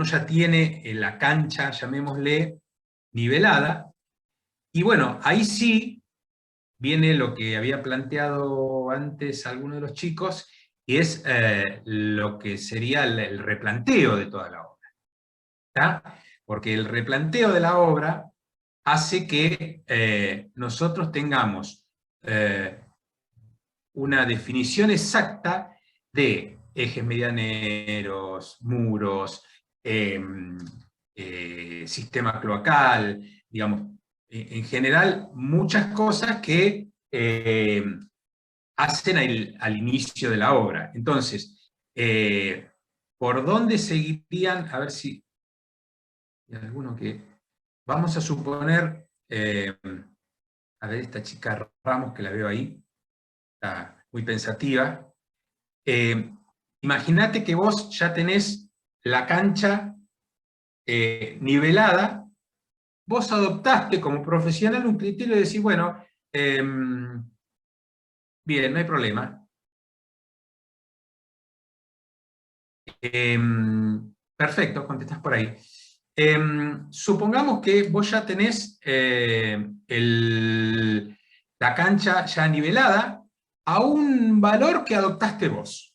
ya tiene la cancha, llamémosle, nivelada, y bueno, ahí sí viene lo que había planteado antes alguno de los chicos, y es lo que sería el replanteo de toda la obra. ¿Está? Porque el replanteo de la obra hace que nosotros tengamos una definición exacta de ejes medianeros, muros, sistema cloacal, digamos, en general, muchas cosas que hacen al inicio de la obra. Entonces, ¿por dónde seguirían? A ver si hay alguno que... Vamos a suponer, a ver esta chica Ramos, que la veo ahí, está muy pensativa. Imagínate que vos ya tenés la cancha nivelada. Vos adoptaste como profesional un criterio de decir, bueno, bien, no hay problema. Perfecto, contestás por ahí. Supongamos que vos ya tenés la cancha ya nivelada a un valor que adoptaste vos.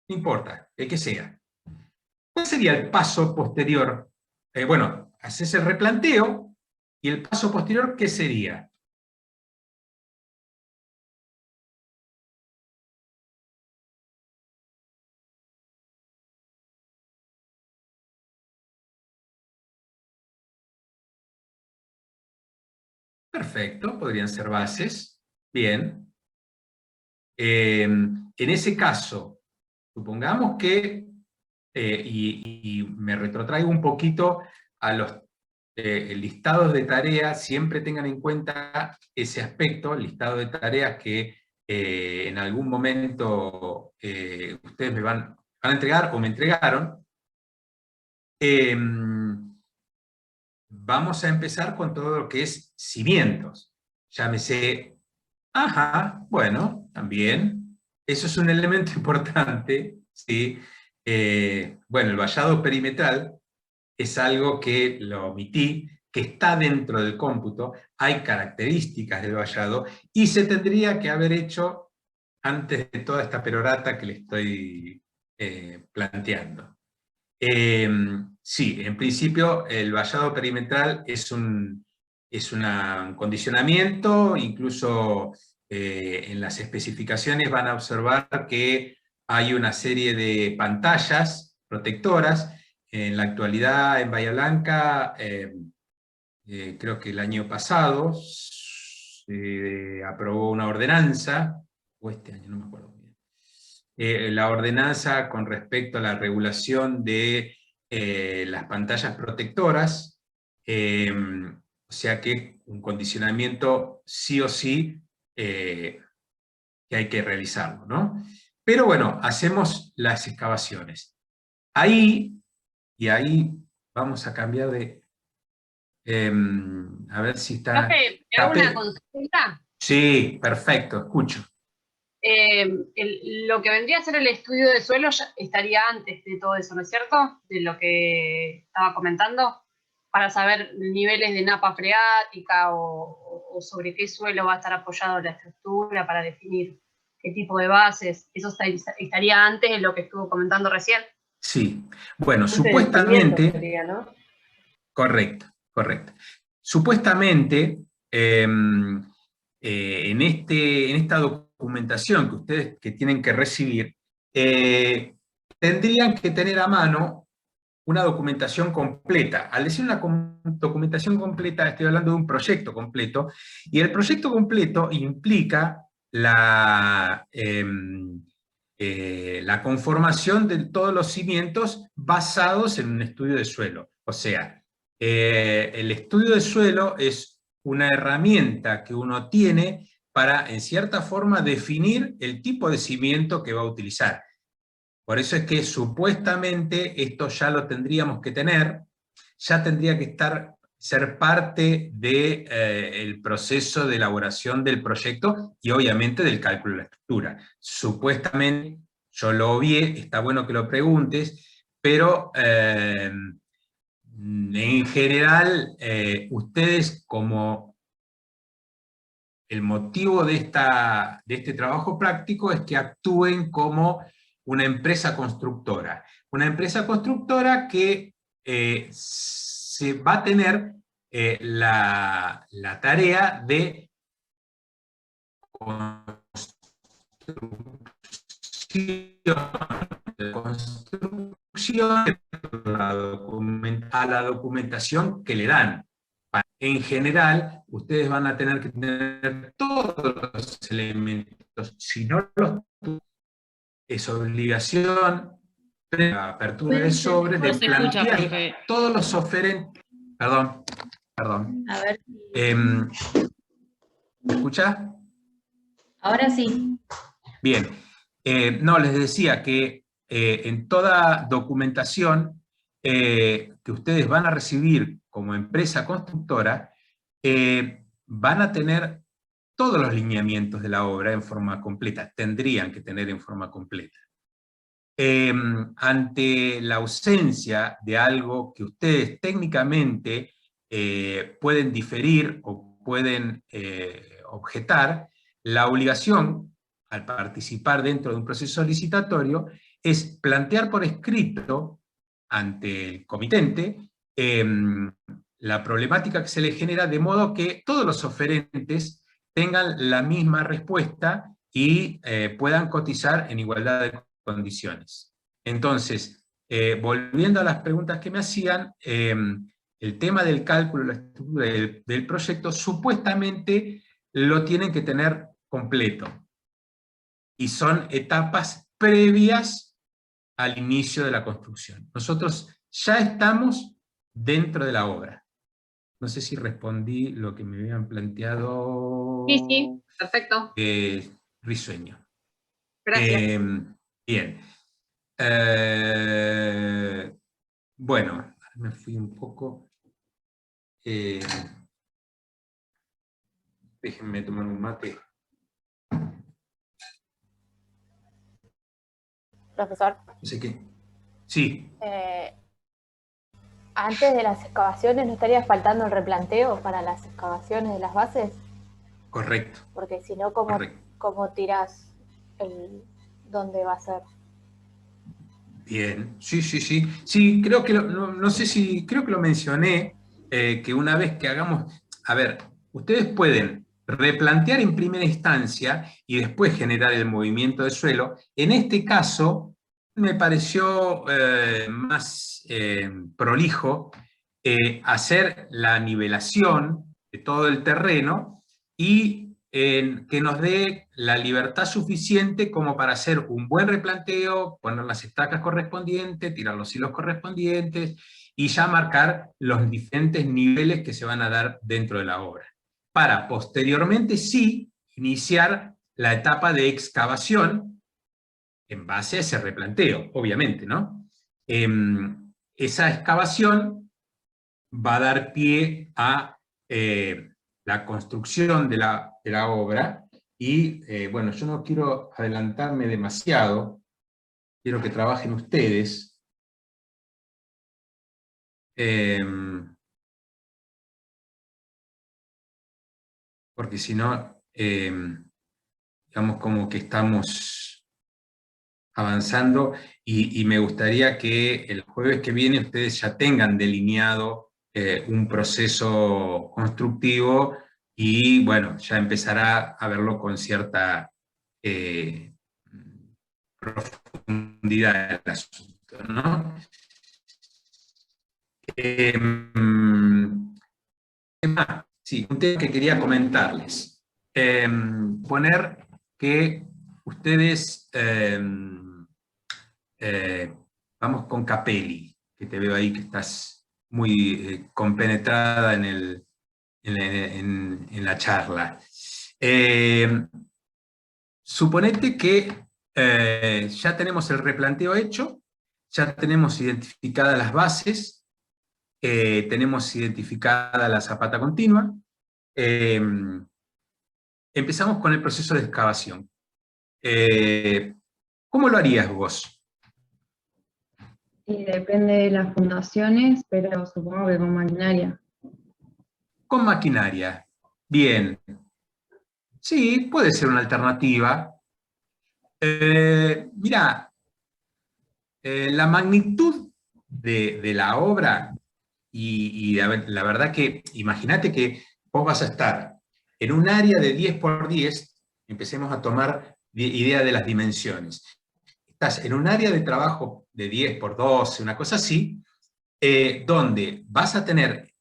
No importa, el que sea. ¿Cuál sería el paso posterior? Bueno, haces el replanteo, y el paso posterior, ¿qué sería? Perfecto, podrían ser bases. Bien. En ese caso, supongamos que, y me retrotraigo un poquito a los listados de tareas, siempre tengan en cuenta ese aspecto, listado de tareas que en algún momento ustedes me van a entregar o me entregaron. Vamos a empezar con todo lo que es cimientos. Llámese, bueno, también. Eso es un elemento importante, ¿sí? Bueno, el vallado perimetral es algo que lo omití, que está dentro del cómputo, hay características del vallado, y se tendría que haber hecho antes de toda esta perorata que le estoy planteando. Sí, en principio el vallado perimetral es un condicionamiento, incluso en las especificaciones van a observar que hay una serie de pantallas protectoras. En la actualidad en Bahía Blanca, creo que el año pasado, se aprobó una ordenanza, o este año, no me acuerdo bien, la ordenanza con respecto a la regulación de las pantallas protectoras, o sea que un condicionamiento sí o sí que hay que realizarlo, ¿no? Pero bueno, hacemos las excavaciones. Ahí vamos a cambiar de... a ver si está... Profe, ¿te hago una consulta? Sí, perfecto, escucho. Lo que vendría a ser el estudio de suelo ya estaría antes de todo eso, ¿no es cierto? De lo que estaba comentando, para saber niveles de napa freática o o sobre qué suelo va a estar apoyado la estructura para definir qué tipo de bases? ¿Eso estaría antes de lo que estuvo comentando recién? Sí, bueno, Antes del cimiento supuestamente, sería, ¿no? correcto, correcto. Supuestamente, en esta documentación que ustedes que tienen que recibir, tendrían que tener a mano una documentación completa. Al decir una documentación completa, estoy hablando de un proyecto completo, y el proyecto completo implica la conformación de todos los cimientos basados en un estudio de suelo. O sea, el estudio de suelo es una herramienta que uno tiene para, en cierta forma, definir el tipo de cimiento que va a utilizar. Por eso es que supuestamente esto ya lo tendríamos que tener, ya tendría que ser parte del proceso de elaboración del proyecto y obviamente del cálculo de la estructura. Supuestamente, yo lo obvié, está bueno que lo preguntes, pero en general ustedes como el motivo de este trabajo práctico es que actúen como una empresa constructora. Una empresa constructora que se va a tener la tarea de construcción a la documentación que le dan. En general, ustedes van a tener que tener todos los elementos. Si no los es obligación, la apertura de sobres, de plantear todos los oferentes. Perdón. A ver. ¿Me escucha? Ahora sí. Bien. No, les decía que en toda documentación que ustedes van a recibir como empresa constructora, van a tener todos los lineamientos de la obra en forma completa, tendrían que tener en forma completa. Ante la ausencia de algo que ustedes técnicamente pueden diferir o pueden objetar, la obligación, al participar dentro de un proceso licitatorio, es plantear por escrito ante el comitente la problemática que se le genera, de modo que todos los oferentes tengan la misma respuesta y puedan cotizar en igualdad de condiciones. Entonces, volviendo a las preguntas que me hacían, el tema del cálculo, la estructura del proyecto, supuestamente lo tienen que tener completo. Y son etapas previas al inicio de la construcción. Nosotros ya estamos dentro de la obra. No sé si respondí lo que me habían planteado. Sí, perfecto. Risueño. Gracias. Bien. Bueno, me fui un poco. Déjenme tomar un mate. Profesor. No sé qué. Sí. Antes de las excavaciones, ¿no estaría faltando el replanteo para las excavaciones de las bases? Correcto. Porque si no, ¿cómo tirás dónde va a ser? Bien, sí. Sí, creo que, no sé si, creo que lo mencioné, que una vez que hagamos, a ver, ustedes pueden replantear en primera instancia y después generar el movimiento de suelo. En este caso, me pareció más prolijo hacer la nivelación de todo el terreno y que nos dé la libertad suficiente como para hacer un buen replanteo, poner las estacas correspondientes, tirar los hilos correspondientes y ya marcar los diferentes niveles que se van a dar dentro de la obra. Para posteriormente sí iniciar la etapa de excavación en base a ese replanteo, obviamente, ¿no? Esa excavación va a dar pie a la construcción de la obra, y bueno, yo no quiero adelantarme demasiado, quiero que trabajen ustedes. porque si no, digamos como que estamos avanzando, y me gustaría que el jueves que viene ustedes ya tengan delineado un proceso constructivo, y bueno, ya empezará a verlo con cierta profundidad el asunto, ¿no? Sí, un tema que quería comentarles. Poner que ustedes, vamos con Capelli, que te veo ahí que estás muy compenetrada en la charla. Suponete que ya tenemos el replanteo hecho, ya tenemos identificadas las bases, tenemos identificada la zapata continua. Empezamos con el proceso de excavación. ¿Cómo lo harías vos? Y depende de las fundaciones, pero supongo que con maquinaria. Con maquinaria. Bien. Sí, puede ser una alternativa. Mira, la magnitud de la obra, y la verdad que, imagínate que vos vas a estar en un área de 10 por 10, empecemos a tomar idea de las dimensiones. Estás en un área de trabajo de 10 por 12, una cosa así, donde vas a tener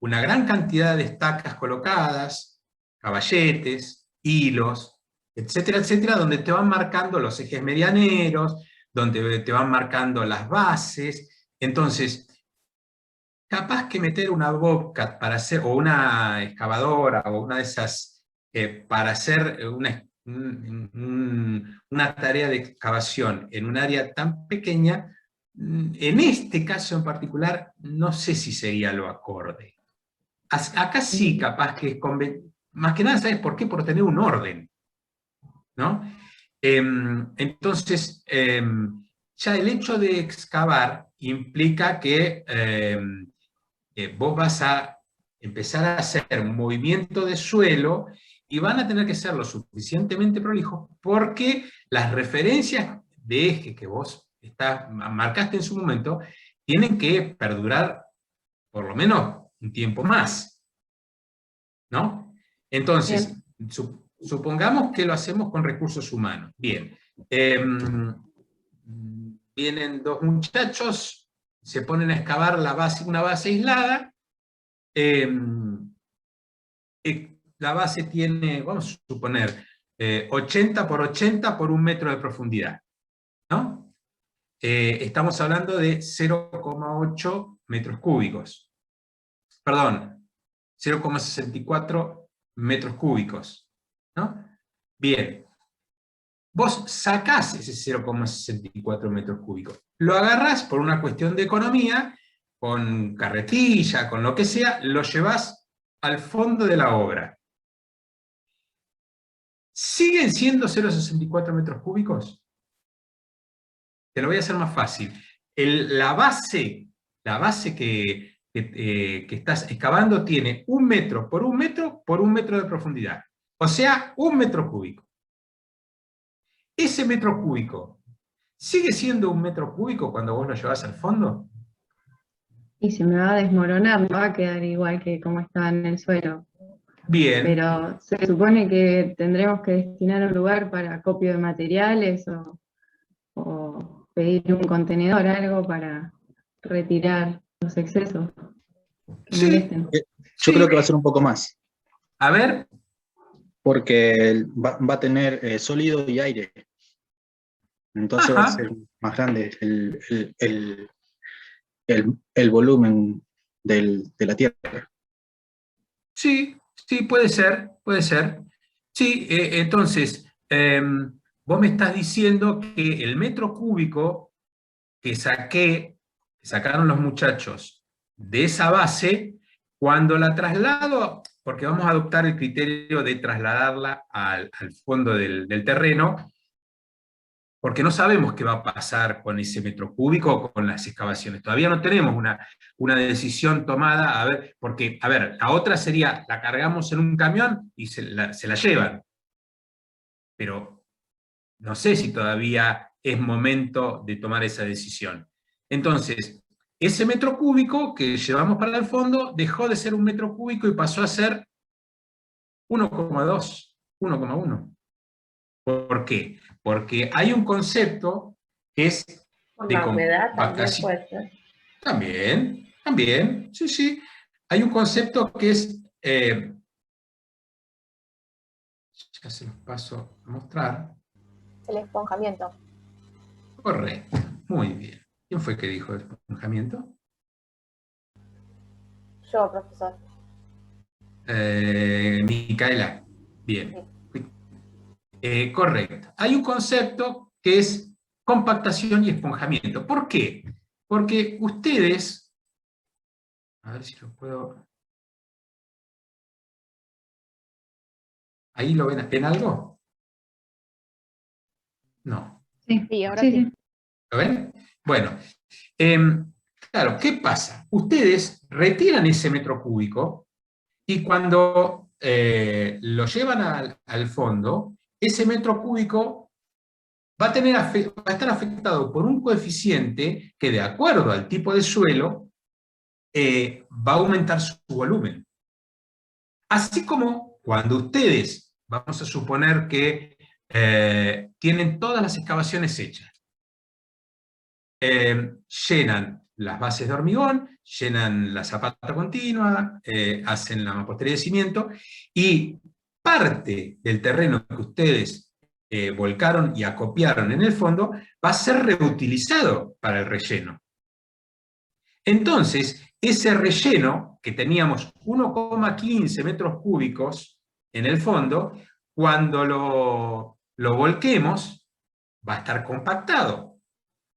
una gran cantidad de estacas colocadas, caballetes, hilos, etcétera, etcétera, donde te van marcando los ejes medianeros, donde te van marcando las bases. Entonces, capaz que meter una Bobcat para hacer, o una excavadora, o una de esas, para hacer una tarea de excavación en un área tan pequeña, en este caso en particular, no sé si sería lo acorde. Acá sí, capaz que es más que nada, ¿sabes por qué? Por tener un orden, ¿no? Entonces, ya el hecho de excavar implica que vos vas a empezar a hacer un movimiento de suelo, y van a tener que ser lo suficientemente prolijos, porque las referencias de eje que vos marcaste en su momento tienen que perdurar por lo menos un tiempo más, ¿no? Entonces, supongamos que lo hacemos con recursos humanos. Bien. Vienen dos muchachos, se ponen a excavar una base aislada. La base tiene, vamos a suponer, 80 por 80 por 1 metro de profundidad, ¿no? Estamos hablando de 0,8 metros cúbicos. Perdón, 0,64 metros cúbicos, ¿no? Bien. Vos sacás ese 0,64 metros cúbicos. Lo agarrás por una cuestión de economía, con carretilla, con lo que sea, lo llevás al fondo de la obra. ¿Siguen siendo 0,64 metros cúbicos? Te lo voy a hacer más fácil. La base que estás excavando tiene 1 metro por 1 metro por 1 metro de profundidad. O sea, 1 metro cúbico. Ese metro cúbico, ¿sigue siendo 1 metro cúbico cuando vos lo llevas al fondo? Y se me va a desmoronar, no va a quedar igual que como está en el suelo. Bien. Pero se supone que tendremos que destinar un lugar para acopio de materiales o pedir un contenedor, algo para retirar los excesos que molesten. Yo creo que va a ser un poco más. A ver. Porque va a tener sólido y aire. Entonces va a ser más grande el volumen de la Tierra. Sí, sí, puede ser, puede ser. Sí, entonces, vos me estás diciendo que el metro cúbico que sacaron los muchachos de esa base, cuando la traslado, porque vamos a adoptar el criterio de trasladarla al fondo del terreno, porque no sabemos qué va a pasar con ese metro cúbico o con las excavaciones. Todavía no tenemos una decisión tomada, a ver, porque, a ver, la otra sería, la cargamos en un camión y se la llevan. Pero no sé si todavía es momento de tomar esa decisión. Entonces, ese metro cúbico que llevamos para el fondo dejó de ser un metro cúbico y pasó a ser 1,2, 1,1. ¿Por qué? Porque hay un concepto que es Por de la humedad también compactación. puede ser. También, sí, sí. Hay un concepto que es, ya se los paso a mostrar. El esponjamiento. Correcto, muy bien. ¿Quién fue que dijo esponjamiento? Yo, profesor. Micaela. Bien. Correcto. Hay un concepto que es compactación y esponjamiento. ¿Por qué? Porque ustedes, a ver si lo puedo... ¿Ahí lo ven? ¿Ven algo? No. Sí, ahora sí, sí. sí. ¿Lo ven? Bueno, claro, ¿qué pasa? Ustedes retiran ese metro cúbico y cuando lo llevan al fondo, ese metro cúbico va a estar afectado por un coeficiente que, de acuerdo al tipo de suelo, va a aumentar su volumen. Así como cuando ustedes, vamos a suponer que tienen todas las excavaciones hechas, llenan las bases de hormigón, llenan la zapata continua, hacen la mampostería de cimiento, y parte del terreno que ustedes volcaron y acopiaron en el fondo va a ser reutilizado para el relleno. Entonces, ese relleno, que teníamos 1,15 metros cúbicos en el fondo, cuando lo volquemos, va a estar compactado.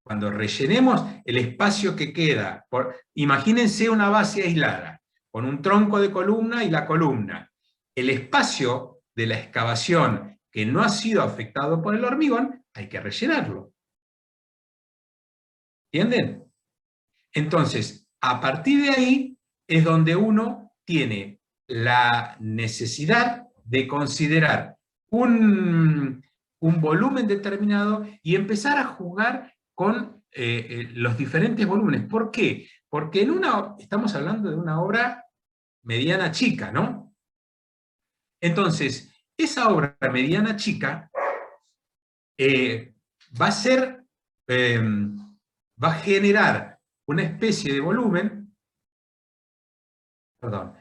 Cuando rellenemos el espacio que queda, imagínense una base aislada, con un tronco de columna y la columna. El espacio de la excavación que no ha sido afectado por el hormigón, hay que rellenarlo. ¿Entienden? Entonces, a partir de ahí es donde uno tiene la necesidad de considerar un volumen determinado y empezar a jugar con los diferentes volúmenes. ¿Por qué? Porque estamos hablando de una obra mediana chica, ¿no? Entonces, esa obra mediana chica va a generar una especie de volumen, perdón,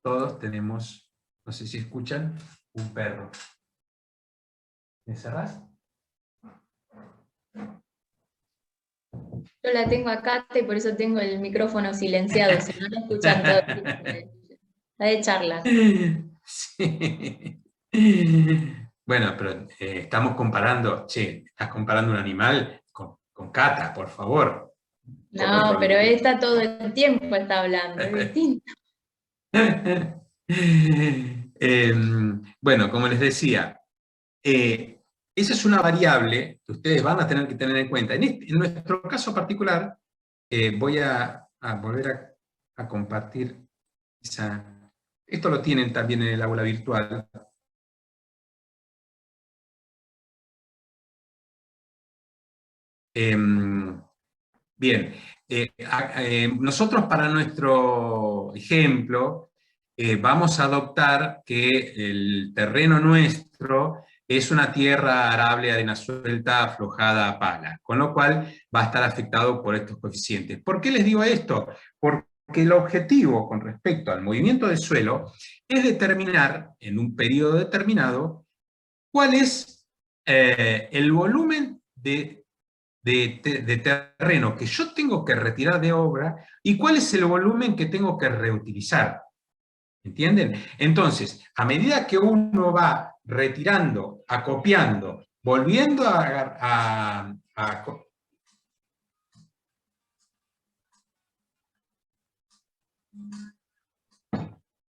todos tenemos, no sé si escuchan, un perro. ¿Me cerrás? Yo la tengo acá y por eso tengo el micrófono silenciado, si no lo escuchan todo el tiempo. La de charlas. Sí. Bueno, pero estamos comparando, estás comparando un animal con Cata, por favor. No, pero esta todo el tiempo está hablando, es distinto. Bueno, como les decía, esa es una variable que ustedes van a tener que tener en cuenta. En nuestro caso particular, voy a volver a compartir esto lo tienen también en el aula virtual. Bien, nosotros para nuestro ejemplo vamos a adoptar que el terreno nuestro es una tierra arable, arena suelta, aflojada a pala, con lo cual va a estar afectado por estos coeficientes. ¿Por qué les digo esto? Porque el objetivo con respecto al movimiento del suelo es determinar, en un periodo determinado, cuál es el volumen de terreno que yo tengo que retirar de obra y cuál es el volumen que tengo que reutilizar. ¿Entienden? Entonces, a medida que uno va retirando, acopiando, volviendo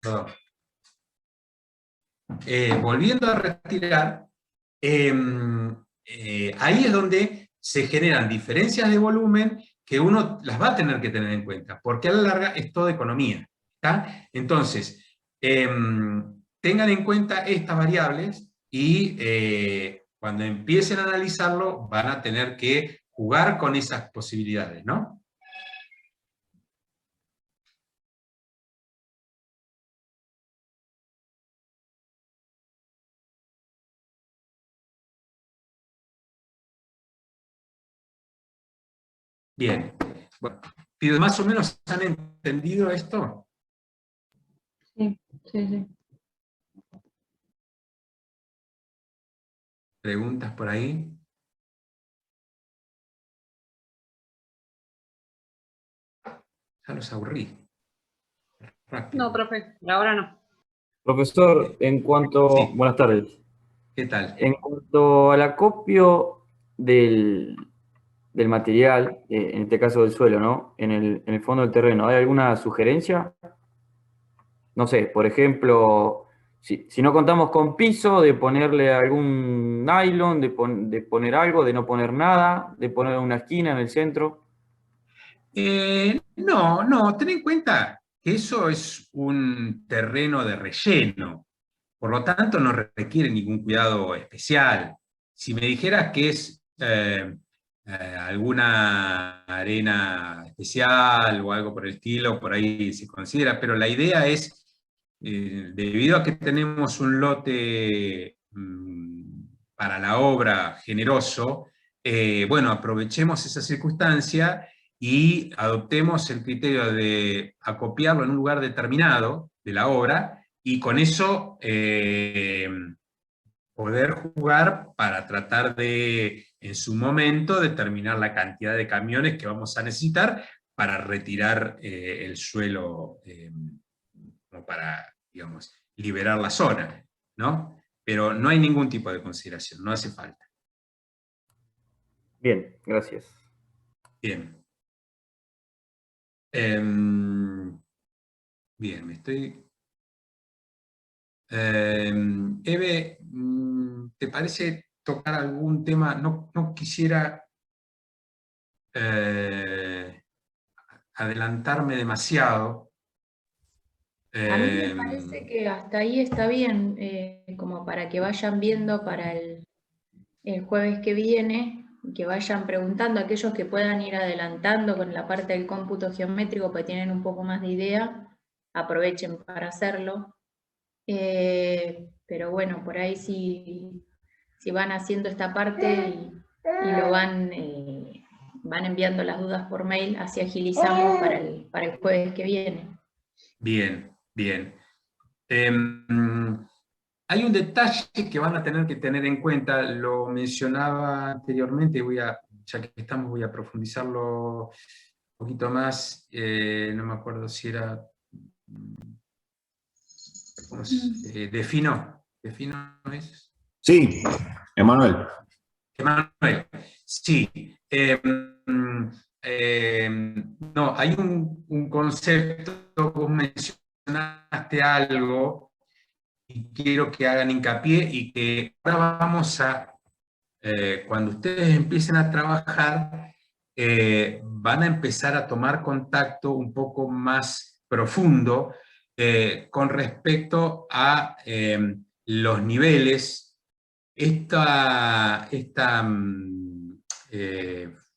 Perdón. Volviendo a retirar, ahí es donde se generan diferencias de volumen que uno las va a tener que tener en cuenta, porque a la larga es todo economía. ¿Está? Entonces, tengan en cuenta estas variables y cuando empiecen a analizarlo van a tener que jugar con esas posibilidades, ¿no? Bien. Bueno, ¿más o menos han entendido esto? Sí, sí, sí. ¿Preguntas por ahí? Ya los aburrí. Rápido. No, profe, ahora no. Profesor, en cuanto... Sí. Buenas tardes. ¿Qué tal? En cuanto al acopio del material, en este caso del suelo, ¿no? En el fondo del terreno, ¿hay alguna sugerencia? No sé, por ejemplo, si no contamos con piso, de ponerle algún nylon, de poner algo, de no poner nada, de poner una esquina en el centro. No, ten en cuenta que eso es un terreno de relleno, por lo tanto no requiere ningún cuidado especial. Si me dijeras que es alguna arena especial o algo por el estilo, por ahí se considera, pero la idea es, debido a que tenemos un lote para la obra generoso, bueno, aprovechemos esa circunstancia y adoptemos el criterio de acopiarlo en un lugar determinado de la obra, y con eso poder jugar para tratar de, en su momento, determinar la cantidad de camiones que vamos a necesitar para retirar el suelo, como para, digamos, liberar la zona, ¿no? Pero no hay ningún tipo de consideración, no hace falta. Bien, gracias. Bien. Bien, me estoy... Eve, ¿te parece tocar algún tema? No quisiera adelantarme demasiado. A mí me parece que hasta ahí está bien, como para que vayan viendo para el jueves que viene, que vayan preguntando a aquellos que puedan ir adelantando con la parte del cómputo geométrico, porque tienen un poco más de idea, aprovechen para hacerlo. Pero bueno, por ahí si van haciendo esta parte y lo van enviando las dudas por mail, así agilizamos para el jueves que viene. Bien, bien. Hay un detalle que van a tener que tener en cuenta, lo mencionaba anteriormente, ya que estamos, voy a profundizarlo un poquito más, no me acuerdo si era... ¿Defino es? Sí, Emanuel. Emanuel, sí. No, hay un concepto, vos mencionaste algo, y quiero que hagan hincapié, y que ahora vamos a, cuando ustedes empiecen a trabajar, van a empezar a tomar contacto un poco más profundo con respecto a los niveles. Esta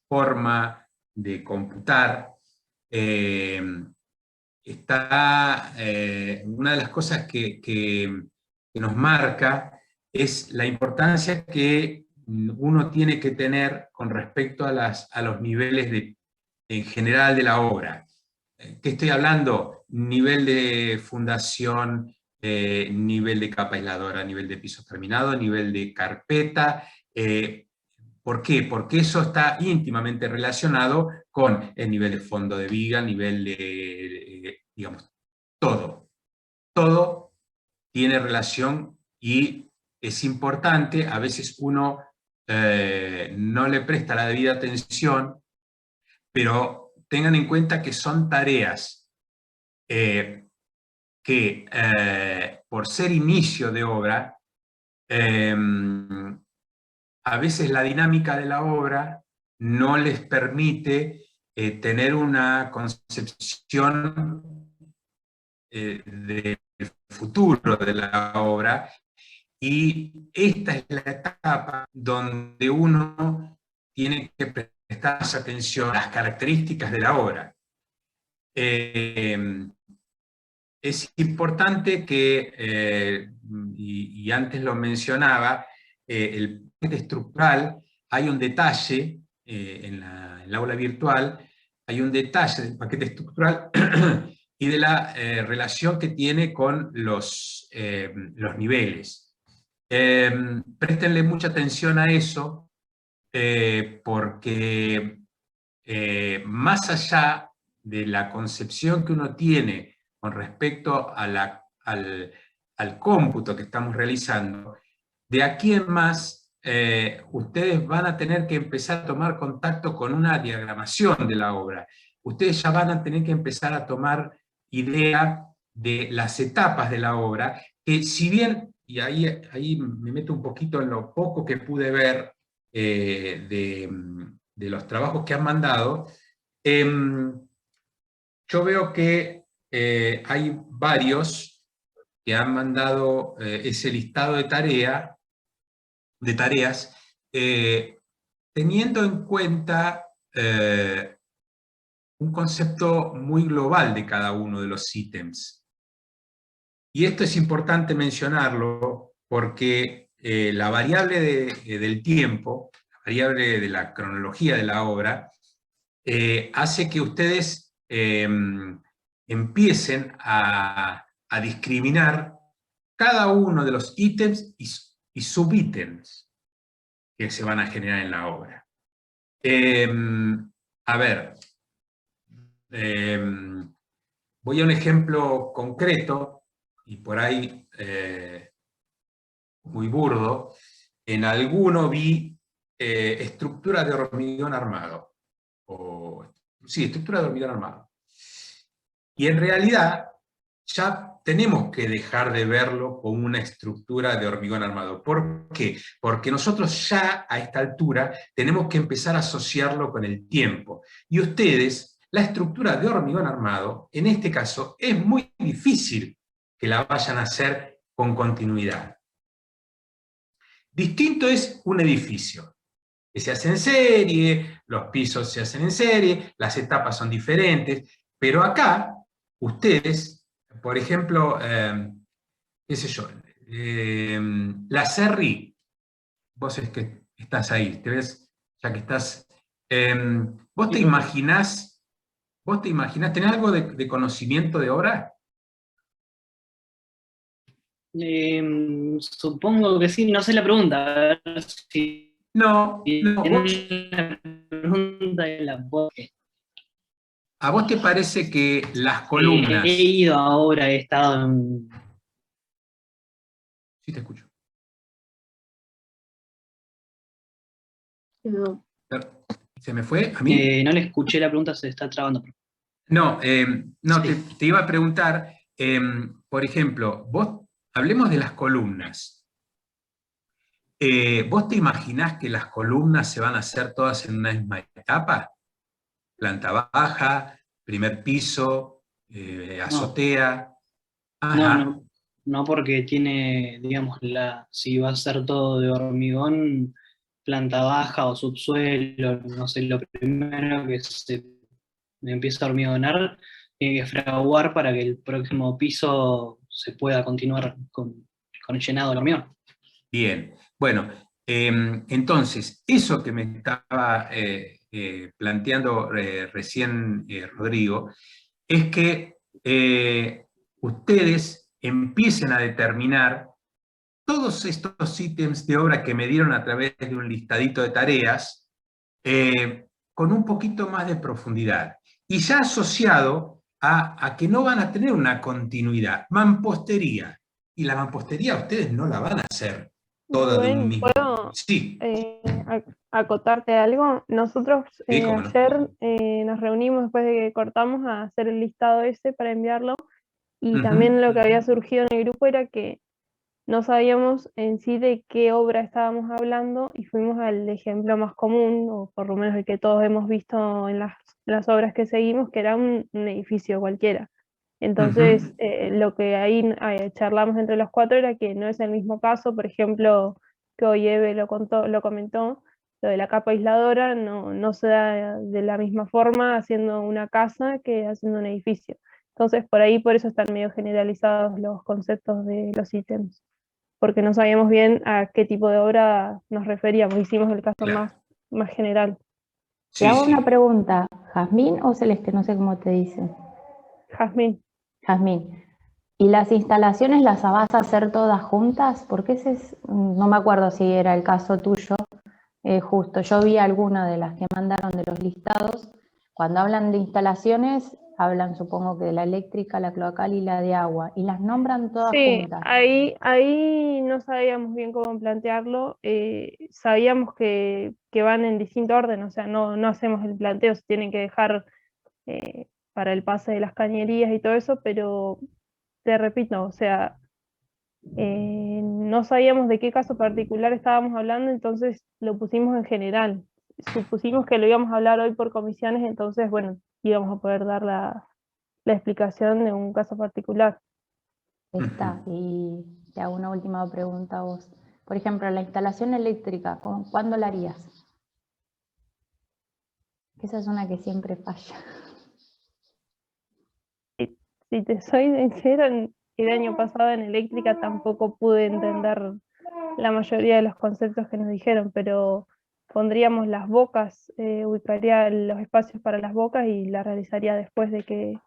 forma de computar está, una de las cosas que nos marca es la importancia que uno tiene que tener con respecto a los niveles en general de la obra. ¿Qué estoy hablando? Nivel de fundación, nivel de capa aisladora, nivel de piso terminado, nivel de carpeta. ¿Por qué? Porque eso está íntimamente relacionado con el nivel de fondo de viga, nivel de, digamos, todo. Todo tiene relación y es importante. A veces uno no le presta la debida atención, pero tengan en cuenta que son tareas que que por ser inicio de obra, a veces la dinámica de la obra no les permite tener una concepción del futuro de la obra, y esta es la etapa donde uno tiene que prestar más atención a las características de la obra. Es importante que, y antes lo mencionaba, el paquete estructural, hay un detalle en el aula virtual, hay un detalle del paquete estructural y de la relación que tiene con los niveles. Préstenle mucha atención a eso, porque más allá de la concepción que uno tiene con respecto a al cómputo que estamos realizando, de aquí en más ustedes van a tener que empezar a tomar contacto con una diagramación de la obra. Ustedes ya van a tener que empezar a tomar idea de las etapas de la obra, que si bien, y ahí me meto un poquito en lo poco que pude ver de los trabajos que han mandado, yo veo que hay varios que han mandado ese listado de tareas, teniendo en cuenta un concepto muy global de cada uno de los ítems. Y esto es importante mencionarlo porque la variable del tiempo, la variable de la cronología de la obra, hace que ustedes empiecen a discriminar cada uno de los ítems y subítems que se van a generar en la obra. A ver, voy a un ejemplo concreto, y por ahí muy burdo. En alguno vi estructura de hormigón armado. Sí, estructura de hormigón armado. Y en realidad ya tenemos que dejar de verlo como una estructura de hormigón armado. ¿Por qué? Porque nosotros ya a esta altura tenemos que empezar a asociarlo con el tiempo. Y ustedes, la estructura de hormigón armado, en este caso, es muy difícil que la vayan a hacer con continuidad. Distinto es un edificio, que se hace en serie, los pisos se hacen en serie, las etapas son diferentes, pero acá, ustedes, por ejemplo, qué sé yo, la Serri, vos es que estás ahí, te ves, ya que estás, ¿vos te imaginás, tenés algo de conocimiento de obra? Supongo que sí, no sé la pregunta. A ver si no, la pregunta de la voz. ¿A vos te parece que las columnas... He ido ahora, he estado en... Sí, te escucho. ¿Se me fue a mí? No le escuché la pregunta, se está trabando. No, no Sí. te iba a preguntar, por ejemplo, vos, hablemos de las columnas. ¿Vos te imaginás que las columnas se van a hacer todas en una misma etapa? Planta baja, primer piso, azotea. Ajá. No, porque tiene, digamos, si va a ser todo de hormigón, planta baja o subsuelo, no sé, lo primero que se empieza a hormigonar, tiene que fraguar para que el próximo piso se pueda continuar con el llenado del hormigón. Bien, bueno, entonces, eso que me estaba planteando recién Rodrigo, es que ustedes empiecen a determinar todos estos ítems de obra que me dieron a través de un listadito de tareas, con un poquito más de profundidad. Y ya asociado a que no van a tener una continuidad, mampostería. Y la mampostería ustedes no la van a hacer toda de un mismo. ¿Puedo Sí. acotarte algo? Nosotros Sí, cómo no. ayer nos reunimos después de que cortamos a hacer el listado ese para enviarlo, Y también lo que había surgido en el grupo era que no sabíamos en sí de qué obra estábamos hablando y fuimos al ejemplo más común, o por lo menos el que todos hemos visto en las obras que seguimos, que era un edificio cualquiera. Entonces, lo que ahí charlamos entre los cuatro era que no es el mismo caso, por ejemplo, que hoy Eve lo comentó, lo de la capa aisladora no se da de la misma forma haciendo una casa que haciendo un edificio. Entonces, por eso están medio generalizados los conceptos de los ítems, porque no sabíamos bien a qué tipo de obra nos referíamos, hicimos el caso más general. Te hago una pregunta, ¿Jazmín o Celeste? No sé cómo te dicen. Jazmín. Jazmín. ¿Y las instalaciones las vas a hacer todas juntas? Porque no me acuerdo si era el caso tuyo, justo. Yo vi alguna de las que mandaron de los listados. Cuando hablan de instalaciones, hablan supongo que de la eléctrica, la cloacal y la de agua, y las nombran todas juntas. Ahí no sabíamos bien cómo plantearlo, sabíamos que van en distinto orden, o sea, no hacemos el planteo, se tienen que dejar para el pase de las cañerías y todo eso, pero te repito, o sea, no sabíamos de qué caso particular estábamos hablando, entonces lo pusimos en general. Supusimos que lo íbamos a hablar hoy por comisiones, entonces, bueno, íbamos a poder dar la explicación de un caso particular. Está, y te hago una última pregunta a vos. Por ejemplo, la instalación eléctrica, ¿cuándo la harías? Esa es una que siempre falla. Si te soy sincera, el año pasado en eléctrica tampoco pude entender la mayoría de los conceptos que nos dijeron, pero pondríamos las bocas, ubicaría los espacios para las bocas y la realizaría después de que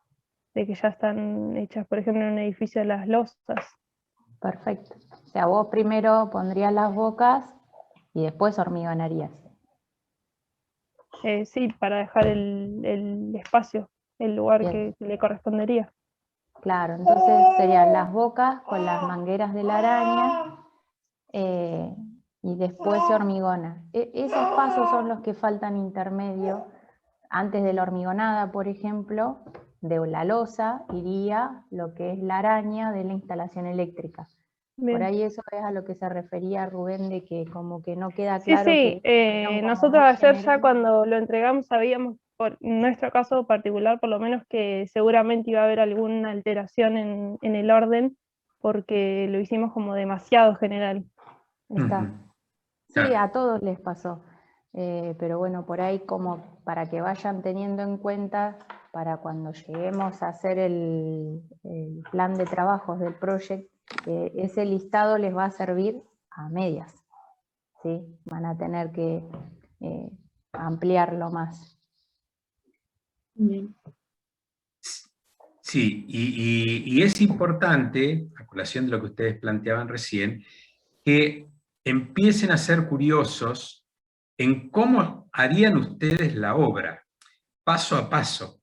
ya están hechas, por ejemplo, en un edificio de las losas. Perfecto. O sea, vos primero pondrías las bocas y después hormigonarías. Sí, para dejar el espacio, el lugar que le correspondería. Claro, entonces serían las bocas con las mangueras de la araña y después se hormigona. Esos pasos son los que faltan intermedio. Antes de la hormigonada, por ejemplo, de la losa iría lo que es la araña de la instalación eléctrica. Bien. Por ahí eso es a lo que se refería Rubén, de que como que no queda claro. Sí, nosotros ayer ya cuando lo entregamos sabíamos, por nuestro caso particular por lo menos, que seguramente iba a haber alguna alteración en el orden, porque lo hicimos como demasiado general. Está. Sí, a todos les pasó. Pero bueno, por ahí como para que vayan teniendo en cuenta para cuando lleguemos a hacer el plan de trabajos del proyecto, ese listado les va a servir a medias, ¿sí? Van a tener que ampliarlo más. Bien. Sí, y es importante, a colación de lo que ustedes planteaban recién, que empiecen a ser curiosos en cómo harían ustedes la obra, paso a paso.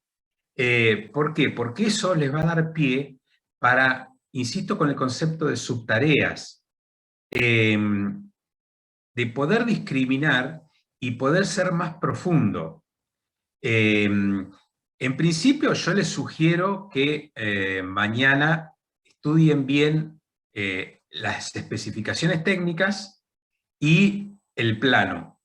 ¿Por qué? Porque eso les va a dar pie para, insisto con el concepto de subtareas, de poder discriminar y poder ser más profundo. En principio yo les sugiero que mañana estudien bien las especificaciones técnicas y el plano.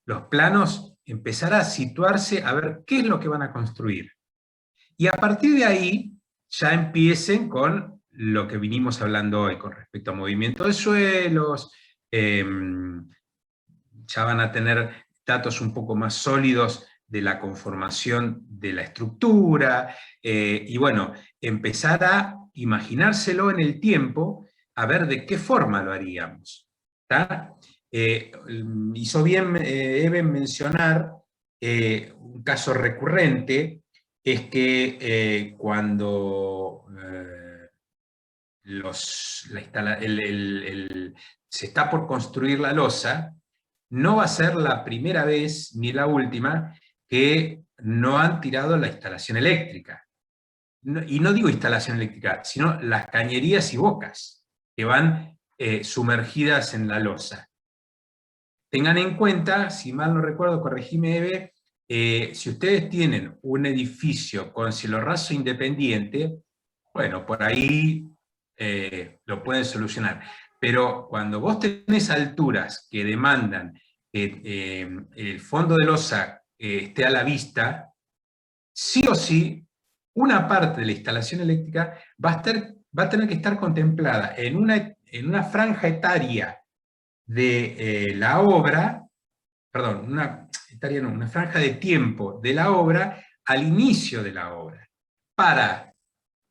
Los planos, empezar a situarse, a ver qué es lo que van a construir. Y a partir de ahí ya empiecen con lo que vinimos hablando hoy, con respecto a movimiento de suelos, ya van a tener datos un poco más sólidos de la conformación de la estructura, y bueno, empezar a imaginárselo en el tiempo, a ver de qué forma lo haríamos. ¿Tá? Hizo bien Eben mencionar un caso recurrente, es que cuando se está por construir la losa, no va a ser la primera vez ni la última que no han tirado la instalación eléctrica. Y no digo instalación eléctrica, sino las cañerías y bocas que van sumergidas en la losa. Tengan en cuenta, si mal no recuerdo, corregime Eve, Si ustedes tienen un edificio con cielo raso independiente, bueno, por ahí lo pueden solucionar. Pero cuando vos tenés alturas que demandan que el fondo de losa esté a la vista, sí o sí, una parte de la instalación eléctrica va a tener que estar contemplada en una franja etaria de la obra, perdón, una franja de tiempo de la obra al inicio de la obra, para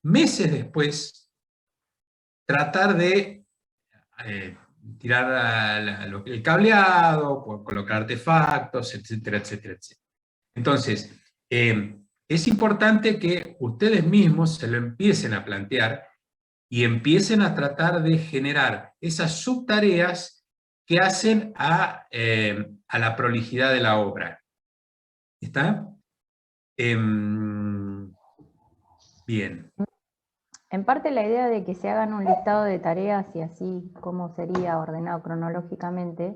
meses después tratar de tirar el cableado, colocar artefactos, etcétera, etcétera, etcétera. Entonces, es importante que ustedes mismos se lo empiecen a plantear y empiecen a tratar de generar esas subtareas que hacen a la prolijidad de la obra. ¿Está? Bien. En parte la idea de que se hagan un listado de tareas y así cómo sería ordenado cronológicamente,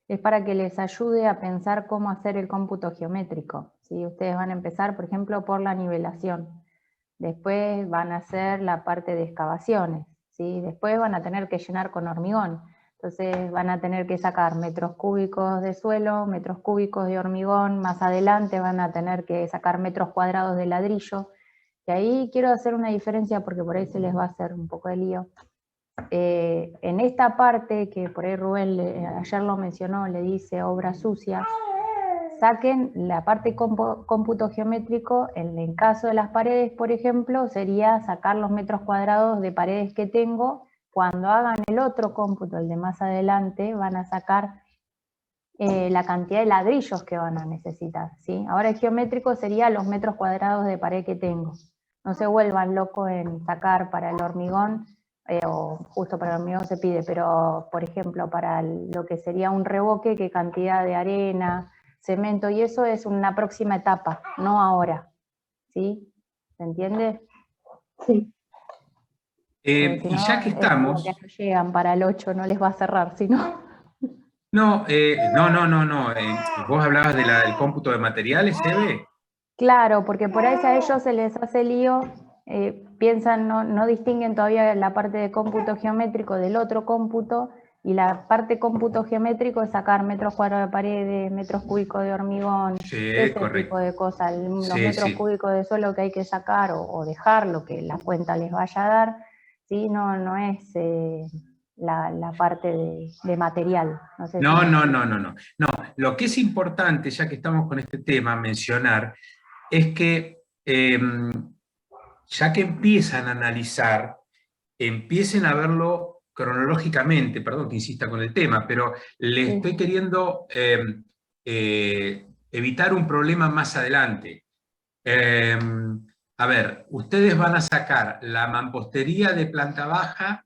es para que les ayude a pensar cómo hacer el cómputo geométrico. ¿Sí? Ustedes van a empezar, por ejemplo, por la nivelación. Después van a hacer la parte de excavaciones. ¿Sí? Después van a tener que llenar con hormigón. Entonces van a tener que sacar metros cúbicos de suelo, metros cúbicos de hormigón. Más adelante van a tener que sacar metros cuadrados de ladrillo. Y ahí quiero hacer una diferencia porque por ahí se les va a hacer un poco de lío. En esta parte, que por ahí Rubén ayer lo mencionó, le dice obra sucia, saquen la parte cómputo geométrico, en el caso de las paredes, por ejemplo, sería sacar los metros cuadrados de paredes que tengo. Cuando hagan el otro cómputo, el de más adelante, van a sacar la cantidad de ladrillos que van a necesitar, ¿sí? Ahora el geométrico sería los metros cuadrados de pared que tengo. No se vuelvan locos en sacar para el hormigón, o justo para el hormigón se pide, pero por ejemplo para lo que sería un revoque, qué cantidad de arena, cemento, y eso es una próxima etapa, no ahora, ¿sí? ¿Se entiende? Sí. Y Si no, ya que estamos... no llegan para el 8, no les va a cerrar, sino... No, no. Vos hablabas del cómputo de materiales, Eve. Claro, porque por ahí a ellos se les hace lío, piensan, no distinguen todavía la parte de cómputo geométrico del otro cómputo, y la parte cómputo geométrico es sacar metros cuadrados de paredes, metros cúbicos de hormigón, ese tipo de cosas, los metros cúbicos de suelo que hay que sacar o dejar lo que la cuenta les vaya a dar, ¿sí? No es la parte de material. No sé No, si no. Lo que es importante, ya que estamos con este tema, mencionar, es que ya que empiezan a analizar, empiecen a verlo cronológicamente, perdón que insista con el tema, pero le estoy queriendo evitar un problema más adelante. A ver, ustedes van a sacar la mampostería de planta baja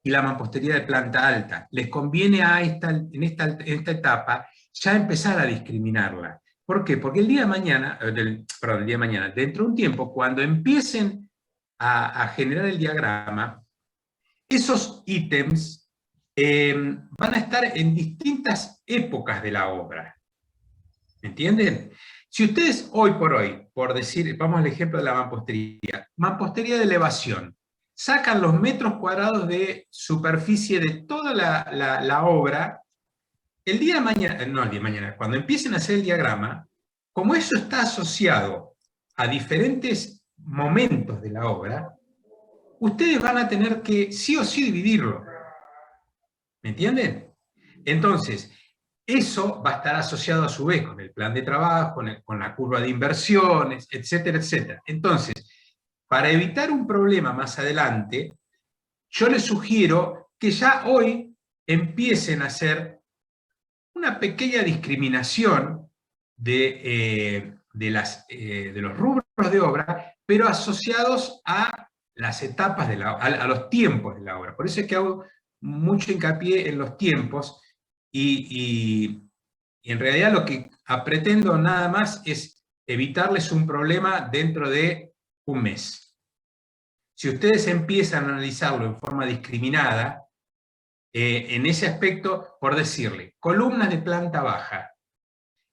y la mampostería de planta alta. Les conviene en esta etapa ya empezar a discriminarla. ¿Por qué? Porque el día de mañana, dentro de un tiempo, cuando empiecen a generar el diagrama, esos ítems van a estar en distintas épocas de la obra. ¿Me entienden? Si ustedes hoy por hoy, por decir, vamos al ejemplo de la mampostería de elevación, sacan los metros cuadrados de superficie de toda la obra, el día de mañana, cuando empiecen a hacer el diagrama, como eso está asociado a diferentes momentos de la obra, ustedes van a tener que sí o sí dividirlo. ¿Me entienden? Entonces, eso va a estar asociado a su vez con el plan de trabajo, con la curva de inversiones, etcétera, etcétera. Entonces, para evitar un problema más adelante, yo les sugiero que ya hoy empiecen a hacer una pequeña discriminación de los rubros de obra, pero asociados a las etapas, a los tiempos de la obra. Por eso es que hago mucho hincapié en los tiempos, y en realidad lo que pretendo nada más es evitarles un problema dentro de un mes. Si ustedes empiezan a analizarlo en forma discriminada, en ese aspecto, por decirle, columnas de planta baja,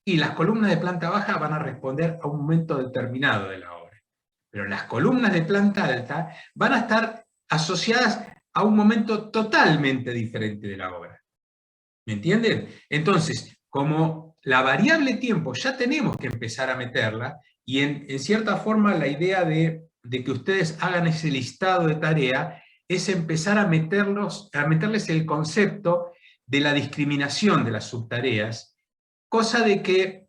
Y las columnas de planta baja van a responder a un momento determinado de la obra. Pero las columnas de planta alta van a estar asociadas a un momento totalmente diferente de la obra. ¿Me entienden? Entonces, como la variable tiempo ya tenemos que empezar a meterla, y en cierta forma la idea de que ustedes hagan ese listado de tarea es empezar a meterles el concepto de la discriminación de las subtareas, cosa de que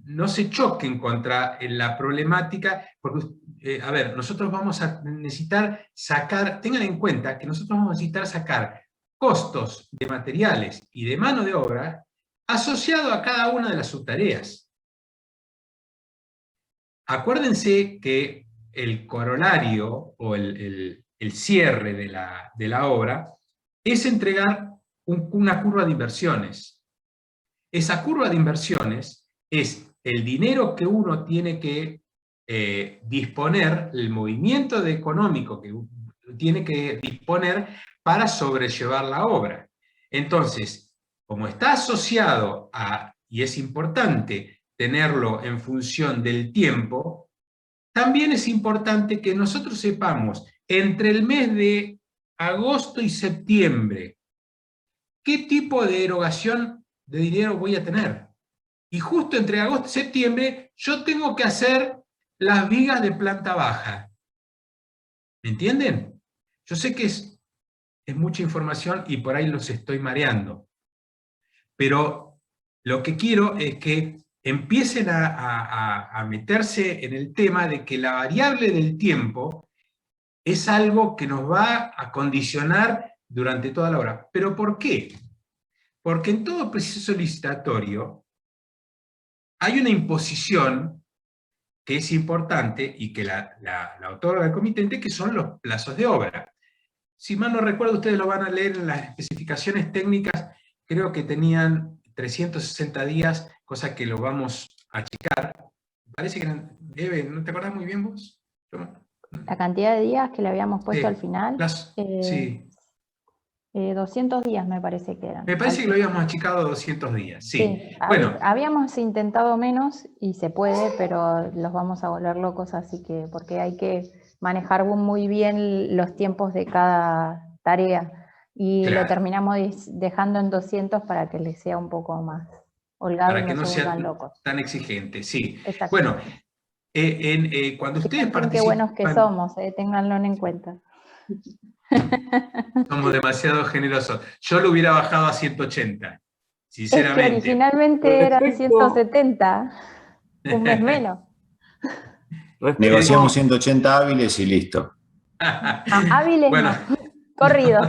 no se choquen contra la problemática, porque, a ver, nosotros vamos a necesitar sacar, tengan en cuenta que nosotros vamos a necesitar sacar costos de materiales y de mano de obra asociado a cada una de las subtareas. Acuérdense que el corolario o el cierre de la obra es entregar una curva de inversiones. Esa curva de inversiones es el dinero que uno tiene que disponer, el movimiento económico que tiene que disponer para sobrellevar la obra. Entonces, como está asociado a, y es importante tenerlo en función del tiempo, también es importante que nosotros sepamos entre el mes de agosto y septiembre qué tipo de erogación de dinero voy a tener. Y justo entre agosto y septiembre yo tengo que hacer las vigas de planta baja. ¿Me entienden? Yo sé que es mucha información y por ahí los estoy mareando. Pero lo que quiero es que empiecen a meterse en el tema de que la variable del tiempo es algo que nos va a condicionar durante toda la obra. ¿Pero por qué? Porque en todo proceso licitatorio hay una imposición que es importante y que la otorga el comitente, que son los plazos de obra. Si mal no recuerdo, ustedes lo van a leer en las especificaciones técnicas, creo que tenían 360 días, cosa que lo vamos a achicar. Parece que eran, Eve, ¿no te acordás muy bien vos? La cantidad de días que le habíamos puesto al final, sí. 200 días me parece que eran. Me parece que lo habíamos achicado a 200 días, sí. Bueno, habíamos intentado menos y se puede, pero los vamos a volver locos, así que, porque hay que manejar muy bien los tiempos de cada tarea, y claro, lo terminamos dejando en 200 para que les sea un poco más holgado para y que no no se sea vuelvan locos. tan exigente, sí. Exacto. Bueno, cuando ustedes participan... Qué buenos que somos, ténganlo en cuenta. Somos demasiado generosos. Yo lo hubiera bajado a 180, sinceramente. Es que originalmente eran 170, un mes menos. Negociamos 180 hábiles y listo. Hábiles bueno. no, corrido.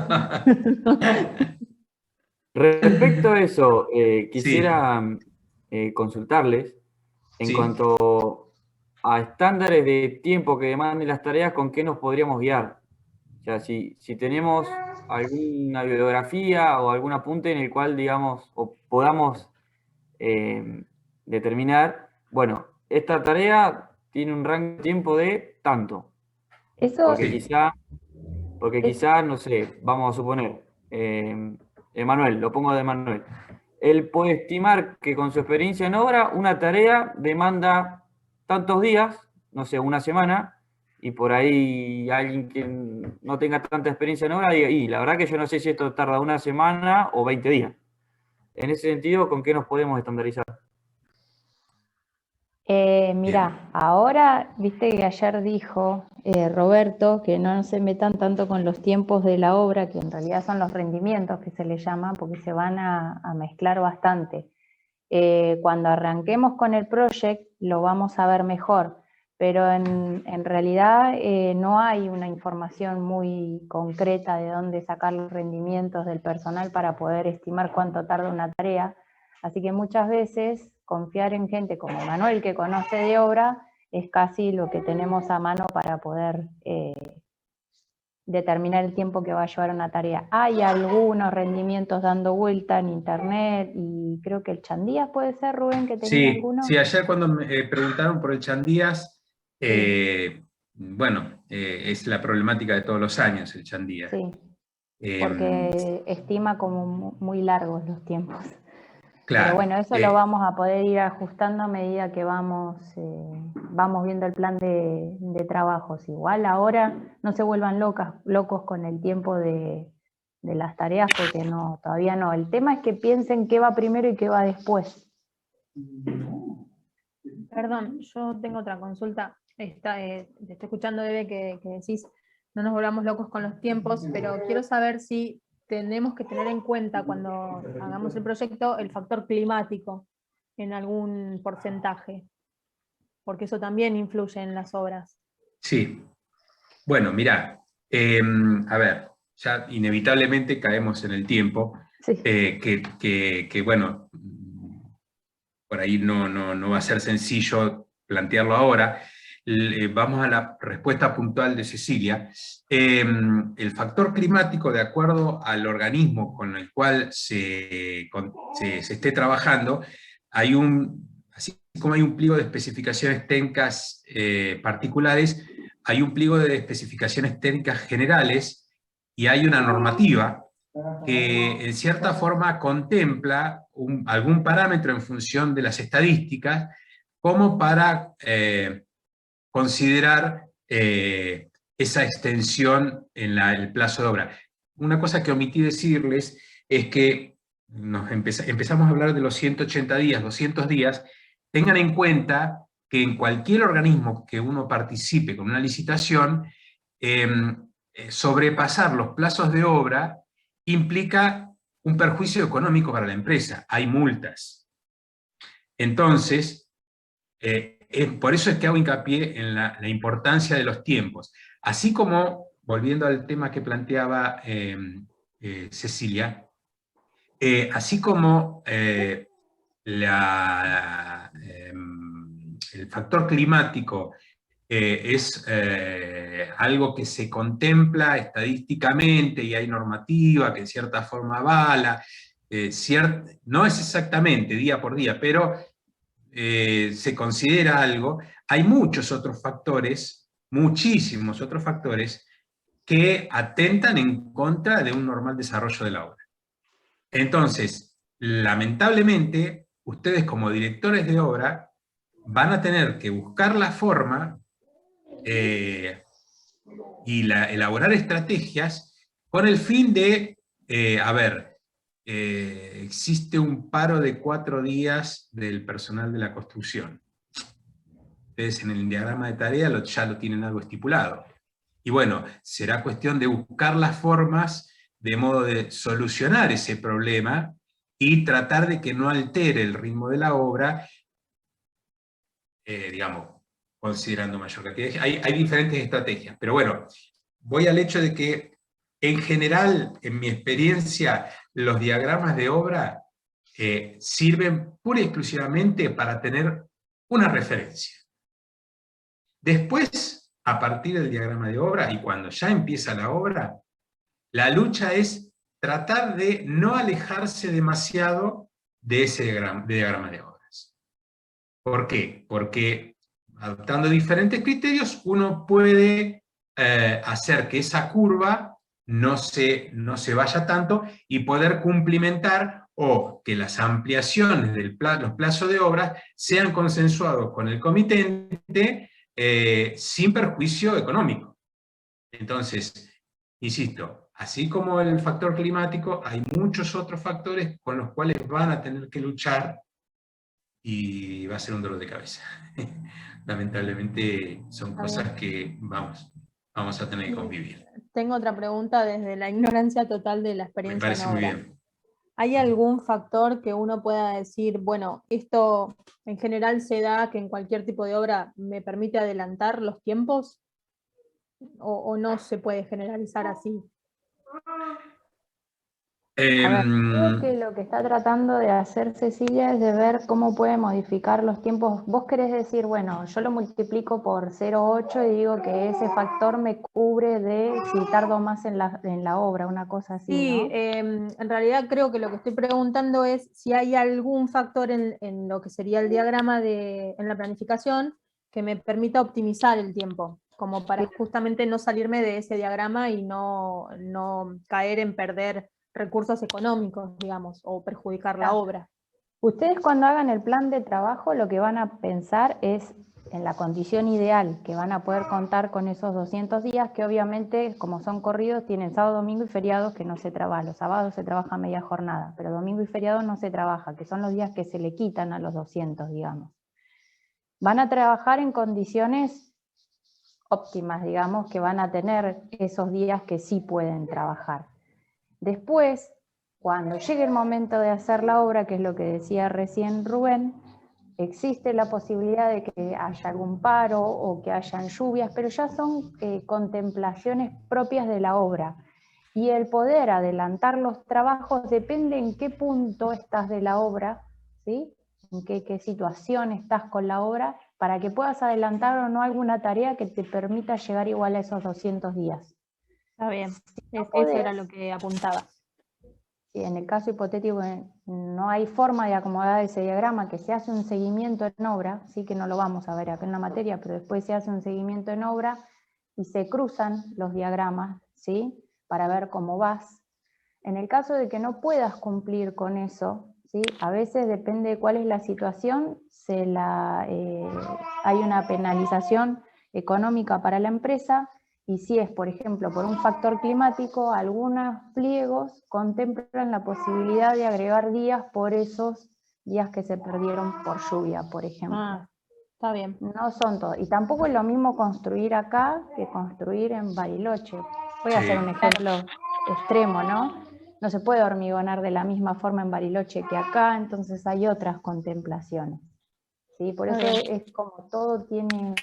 Respecto a eso, quisiera consultarles en cuanto a estándares de tiempo que demanden las tareas, ¿con qué nos podríamos guiar? O sea, si tenemos alguna bibliografía o algún apunte en el cual, digamos, o podamos determinar, bueno, esta tarea tiene un rango de tiempo de tanto. Eso, porque quizá, no sé, vamos a suponer, Emanuel, lo pongo de Emanuel. Él puede estimar que con su experiencia en obra, una tarea demanda tantos días, no sé, una semana, y por ahí alguien que no tenga tanta experiencia en obra diga, y la verdad que yo no sé si esto tarda una semana o 20 días. En ese sentido, ¿con qué nos podemos estandarizar? Mirá, ahora, viste que ayer dijo Roberto que no se metan tanto con los tiempos de la obra, que en realidad son los rendimientos que se le llaman, porque se van a mezclar bastante. Cuando arranquemos con el project lo vamos a ver mejor, pero en realidad no hay una información muy concreta de dónde sacar los rendimientos del personal para poder estimar cuánto tarda una tarea, así que muchas veces confiar en gente como Manuel, que conoce de obra, es casi lo que tenemos a mano para poder determinar el tiempo que va a llevar una tarea. Hay algunos rendimientos dando vuelta en internet, y creo que el Chandías puede ser, Rubén, que tenía alguno. Sí, ayer cuando me preguntaron por el Chandías, bueno, es la problemática de todos los años el Chandías. Sí, porque estima como muy largos los tiempos. Claro. Pero bueno, eso lo vamos a poder ir ajustando a medida que vamos viendo el plan de trabajos. Igual ahora no se vuelvan locos con el tiempo de las tareas, porque no, todavía no. El tema es que piensen qué va primero y qué va después. Perdón, yo tengo otra consulta. Te estoy escuchando, Eve, que decís, no nos volvamos locos con los tiempos, pero quiero saber si tenemos que tener en cuenta cuando hagamos el proyecto el factor climático en algún porcentaje, porque eso también influye en las obras. Sí. Bueno, mirá, a ver, ya inevitablemente caemos en el tiempo, sí. que bueno, por ahí no va a ser sencillo plantearlo ahora. Vamos a la respuesta puntual de Cecilia. El factor climático, de acuerdo al organismo con el cual se esté trabajando, así como hay un pliego de especificaciones técnicas particulares, hay un pliego de especificaciones técnicas generales y hay una normativa que en cierta forma contempla algún parámetro en función de las estadísticas como para considerar esa extensión en el plazo de obra. Una cosa que omití decirles es que empezamos a hablar de los 180 días, 200 días. Tengan en cuenta que en cualquier organismo que uno participe con una licitación, sobrepasar los plazos de obra implica un perjuicio económico para la empresa. Hay multas. Entonces, por eso es que hago hincapié en la importancia de los tiempos. Así como, volviendo al tema que planteaba Cecilia, así como el factor climático es algo que se contempla estadísticamente y hay normativa que en cierta forma avala, no es exactamente día por día, pero se considera algo. Hay muchos otros factores, muchísimos otros factores, que atentan en contra de un normal desarrollo de la obra. Entonces, lamentablemente, ustedes como directores de obra van a tener que buscar la forma y elaborar estrategias con el fin de, existe un paro de 4 días del personal de la construcción. Ustedes en el diagrama de tarea ya lo tienen algo estipulado. Y bueno, será cuestión de buscar las formas de modo de solucionar ese problema y tratar de que no altere el ritmo de la obra, digamos, considerando mayor cantidad. Hay diferentes estrategias, pero bueno, voy al hecho de que, en general, en mi experiencia, los diagramas de obra sirven pura y exclusivamente para tener una referencia. Después, a partir del diagrama de obra, y cuando ya empieza la obra, la lucha es tratar de no alejarse demasiado de ese diagrama de obras. ¿Por qué? Porque adoptando diferentes criterios, uno puede hacer que esa curva no se vaya tanto y poder cumplimentar, o que las ampliaciones de los plazos de obras sean consensuados con el comitente sin perjuicio económico. Entonces, insisto, así como el factor climático, hay muchos otros factores con los cuales van a tener que luchar y va a ser un dolor de cabeza. Lamentablemente son cosas que vamos a tener que convivir. Tengo otra pregunta desde la ignorancia total de la experiencia. Me parece en muy obra. bien. ¿Hay algún factor que uno pueda decir, bueno, esto en general se da que en cualquier tipo de obra me permite adelantar los tiempos? ¿O no se puede generalizar así? A ver, creo que lo que está tratando de hacer Cecilia es de ver cómo puede modificar los tiempos. Vos querés decir, bueno, yo lo multiplico por 0,8 y digo que ese factor me cubre de si tardo más en la obra, una cosa así, Sí, ¿no? en realidad creo que lo que estoy preguntando es si hay algún factor en lo que sería el diagrama en la planificación que me permita optimizar el tiempo, como para justamente no salirme de ese diagrama y no caer en perder recursos económicos, digamos, o perjudicar la obra. Ustedes cuando hagan el plan de trabajo lo que van a pensar es en la condición ideal, que van a poder contar con esos 200 días, que obviamente, como son corridos, tienen sábado, domingo y feriados que no se trabaja. Los sábados se trabaja media jornada, pero domingo y feriado no se trabaja, que son los días que se le quitan a los 200, digamos. Van a trabajar en condiciones óptimas, digamos, que van a tener esos días que sí pueden trabajar. Después, cuando llegue el momento de hacer la obra, que es lo que decía recién Rubén, existe la posibilidad de que haya algún paro o que hayan lluvias, pero ya son contemplaciones propias de la obra. Y el poder adelantar los trabajos depende en qué punto estás de la obra, ¿sí? En qué situación estás con la obra, para que puedas adelantar o no alguna tarea que te permita llegar igual a esos 200 días. Está bien, no eso podés, era lo que apuntaba. si en el caso hipotético no hay forma de acomodar ese diagrama, que se hace un seguimiento en obra, sí que no lo vamos a ver acá en la materia, pero después se hace un seguimiento en obra y se cruzan los diagramas, ¿sí? Para ver cómo vas. En el caso de que no puedas cumplir con eso, ¿sí? A veces depende de cuál es la situación, hay una penalización económica para la empresa, y si es, por ejemplo, por un factor climático, algunos pliegos contemplan la posibilidad de agregar días por esos días que se perdieron por lluvia, por ejemplo. Está bien. No son todos. Y tampoco es lo mismo construir acá que construir en Bariloche. Voy a Sí. hacer un ejemplo extremo, ¿no? No se puede hormigonar de la misma forma en Bariloche que acá, entonces hay otras contemplaciones. ¿Sí? Por eso es como todo tiene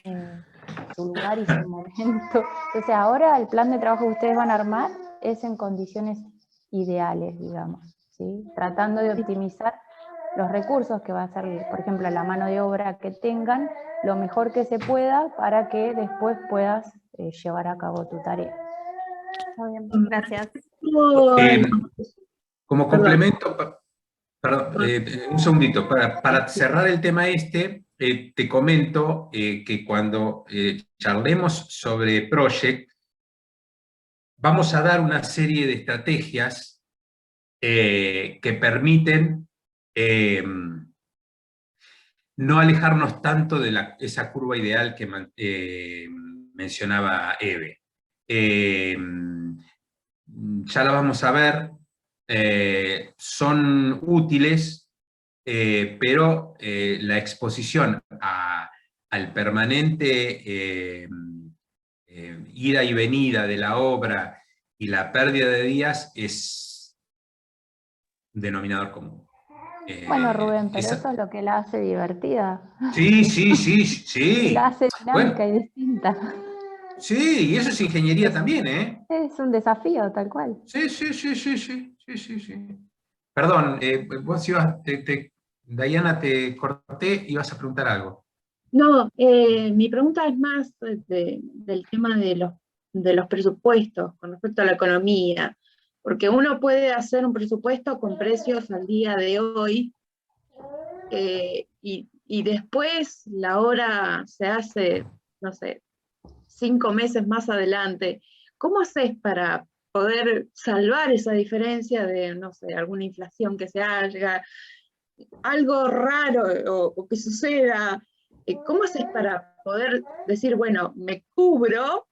su lugar y su momento. Entonces ahora el plan de trabajo que ustedes van a armar es en condiciones ideales, digamos, ¿sí? Tratando de optimizar los recursos que va a ser, por ejemplo, la mano de obra que tengan, lo mejor que se pueda para que después puedas llevar a cabo tu tarea. Está bien, gracias. Como complemento, perdón, un segundito, para cerrar el tema te comento que cuando charlemos sobre Project, vamos a dar una serie de estrategias que permiten no alejarnos tanto de esa curva ideal que mencionaba Eve. Ya la vamos a ver, son útiles, pero la exposición al permanente ida y venida de la obra y la pérdida de días es un denominador común. Bueno, Rubén, pero eso es lo que la hace divertida. Sí. La hace dinámica Bueno, y distinta. sí, y eso es ingeniería también, ¿eh? Es un desafío, tal cual. Sí. Perdón, vos ibas, Diana, te corté y vas a preguntar algo. No, mi pregunta es más del tema de los presupuestos con respecto a la economía, porque uno puede hacer un presupuesto con precios al día de hoy, y después la obra se hace, no sé, 5 meses más adelante. ¿Cómo haces para poder salvar esa diferencia de, no sé, alguna inflación que se haga, algo raro o que suceda? ¿Cómo haces para poder decir, bueno, me cubro,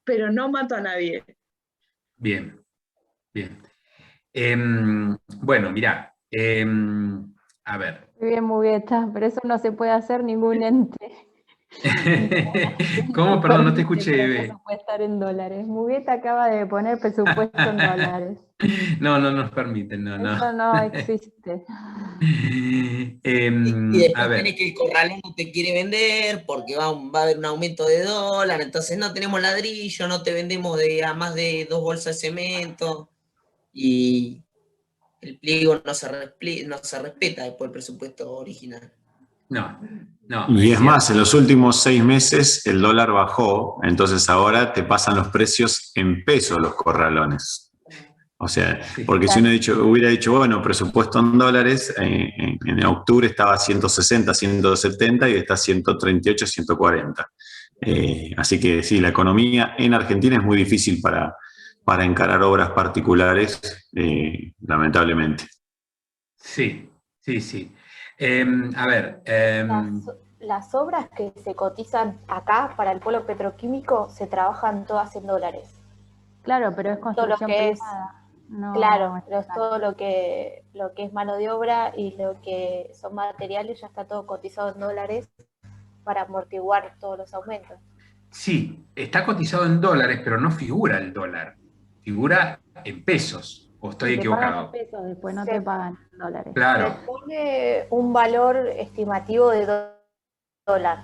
pero no mato a nadie? Bien. Bueno, mirá, a ver. Muy bien, Mugueta, pero eso no se puede hacer ningún ente. ¿Cómo? Perdón, no te escuché, Eve. Presupuestar en dólares. Mugueta acaba de poner presupuesto en dólares. No nos permiten, no. Eso no existe. Y después A ver. tenés que el corralón no te quiere vender porque va a haber un aumento de dólar, entonces no tenemos ladrillo, no te vendemos a más de 2 bolsas de cemento, y el pliego no se respeta después del presupuesto original. No. Y es más, en los últimos 6 meses el dólar bajó, entonces ahora te pasan los precios en pesos los corralones. O sea, porque si uno hubiera dicho, bueno, presupuesto en dólares, en octubre estaba 160, 170 y está 138, 140. Así que sí, la economía en Argentina es muy difícil para encarar obras particulares, lamentablemente. Sí. A ver, Las obras que se cotizan acá para el polo petroquímico se trabajan todas en dólares. Claro, pero es Todo lo construcción que es, privada. No, claro, todo lo que es mano de obra y lo que son materiales ya está todo cotizado en dólares para amortiguar todos los aumentos. sí, está cotizado en dólares, pero no figura el dólar. Figura en pesos, o estoy te pagan en equivocado. pesos, después no Se- te pagan en dólares. Se Claro, pone un valor estimativo de dólar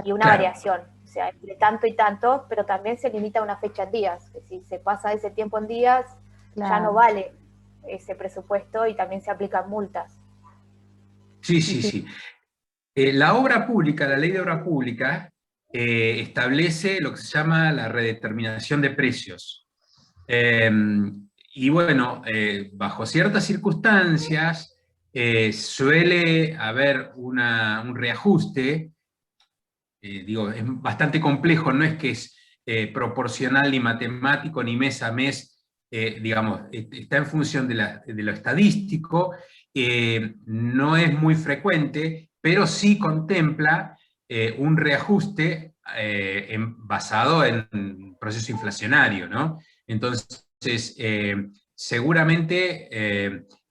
y una claro. variación, o sea, entre tanto y tanto, pero también se limita a una fecha en días, que si se pasa ese tiempo en días, ya Claro. no vale ese presupuesto y también se aplican multas. Sí, sí, sí. La obra pública, la ley de obra pública, establece lo que se llama la redeterminación de precios. Y bueno, bajo ciertas circunstancias suele haber un reajuste, digo, es bastante complejo, no es que es proporcional ni matemático ni mes a mes, digamos, está en función de lo estadístico, no es muy frecuente, pero sí contempla un reajuste basado en un proceso inflacionario, ¿no? Entonces, seguramente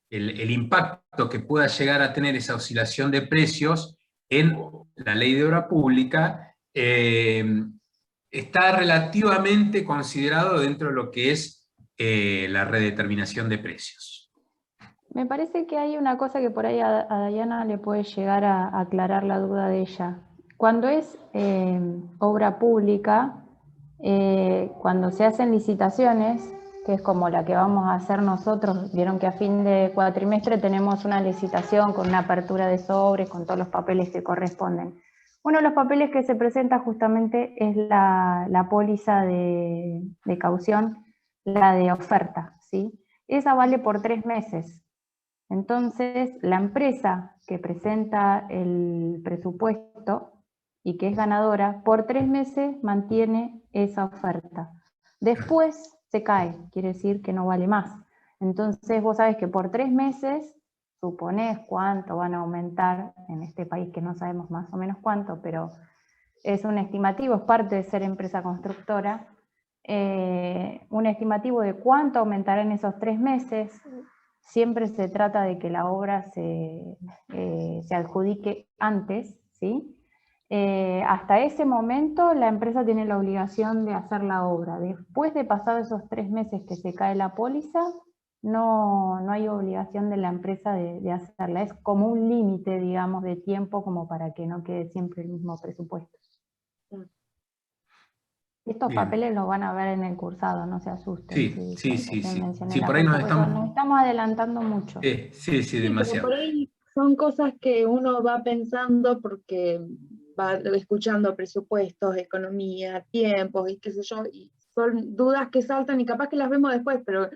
el impacto que pueda llegar a tener esa oscilación de precios en la ley de obra pública está relativamente considerado dentro de lo que es la redeterminación de precios. Me parece que hay una cosa que por ahí a Diana le puede llegar a aclarar la duda de ella. Cuando es obra pública, cuando se hacen licitaciones, que es como la que vamos a hacer nosotros, vieron que a fin de cuatrimestre tenemos una licitación con una apertura de sobres, con todos los papeles que corresponden. Uno de los papeles que se presenta justamente es la póliza de caución, la de oferta, ¿sí? Esa vale por 3 meses. Entonces, la empresa que presenta el presupuesto y que es ganadora, por 3 meses mantiene esa oferta. Después se cae, quiere decir que no vale más. Entonces, vos sabés que por 3 meses, suponés cuánto van a aumentar en este país, que no sabemos más o menos cuánto, pero es un estimativo, es parte de ser empresa constructora, un estimativo de cuánto aumentará en esos 3 meses. Siempre se trata de que la obra se adjudique antes, ¿sí? Hasta ese momento la empresa tiene la obligación de hacer la obra. Después de pasar esos 3 meses que se cae la póliza, no hay obligación de la empresa de hacerla. Es como un límite, digamos, de tiempo como para que no quede siempre el mismo presupuesto. Estos Bien. papeles los van a ver en el cursado, no se asusten. Sí. Mencioné Sí, la por ahí cosa, nos porque nos estamos adelantando mucho. Sí, Pero demasiado. por ahí son cosas que uno va pensando porque va escuchando presupuestos, economía, tiempos y qué sé yo, y son dudas que saltan y capaz que las vemos después, pero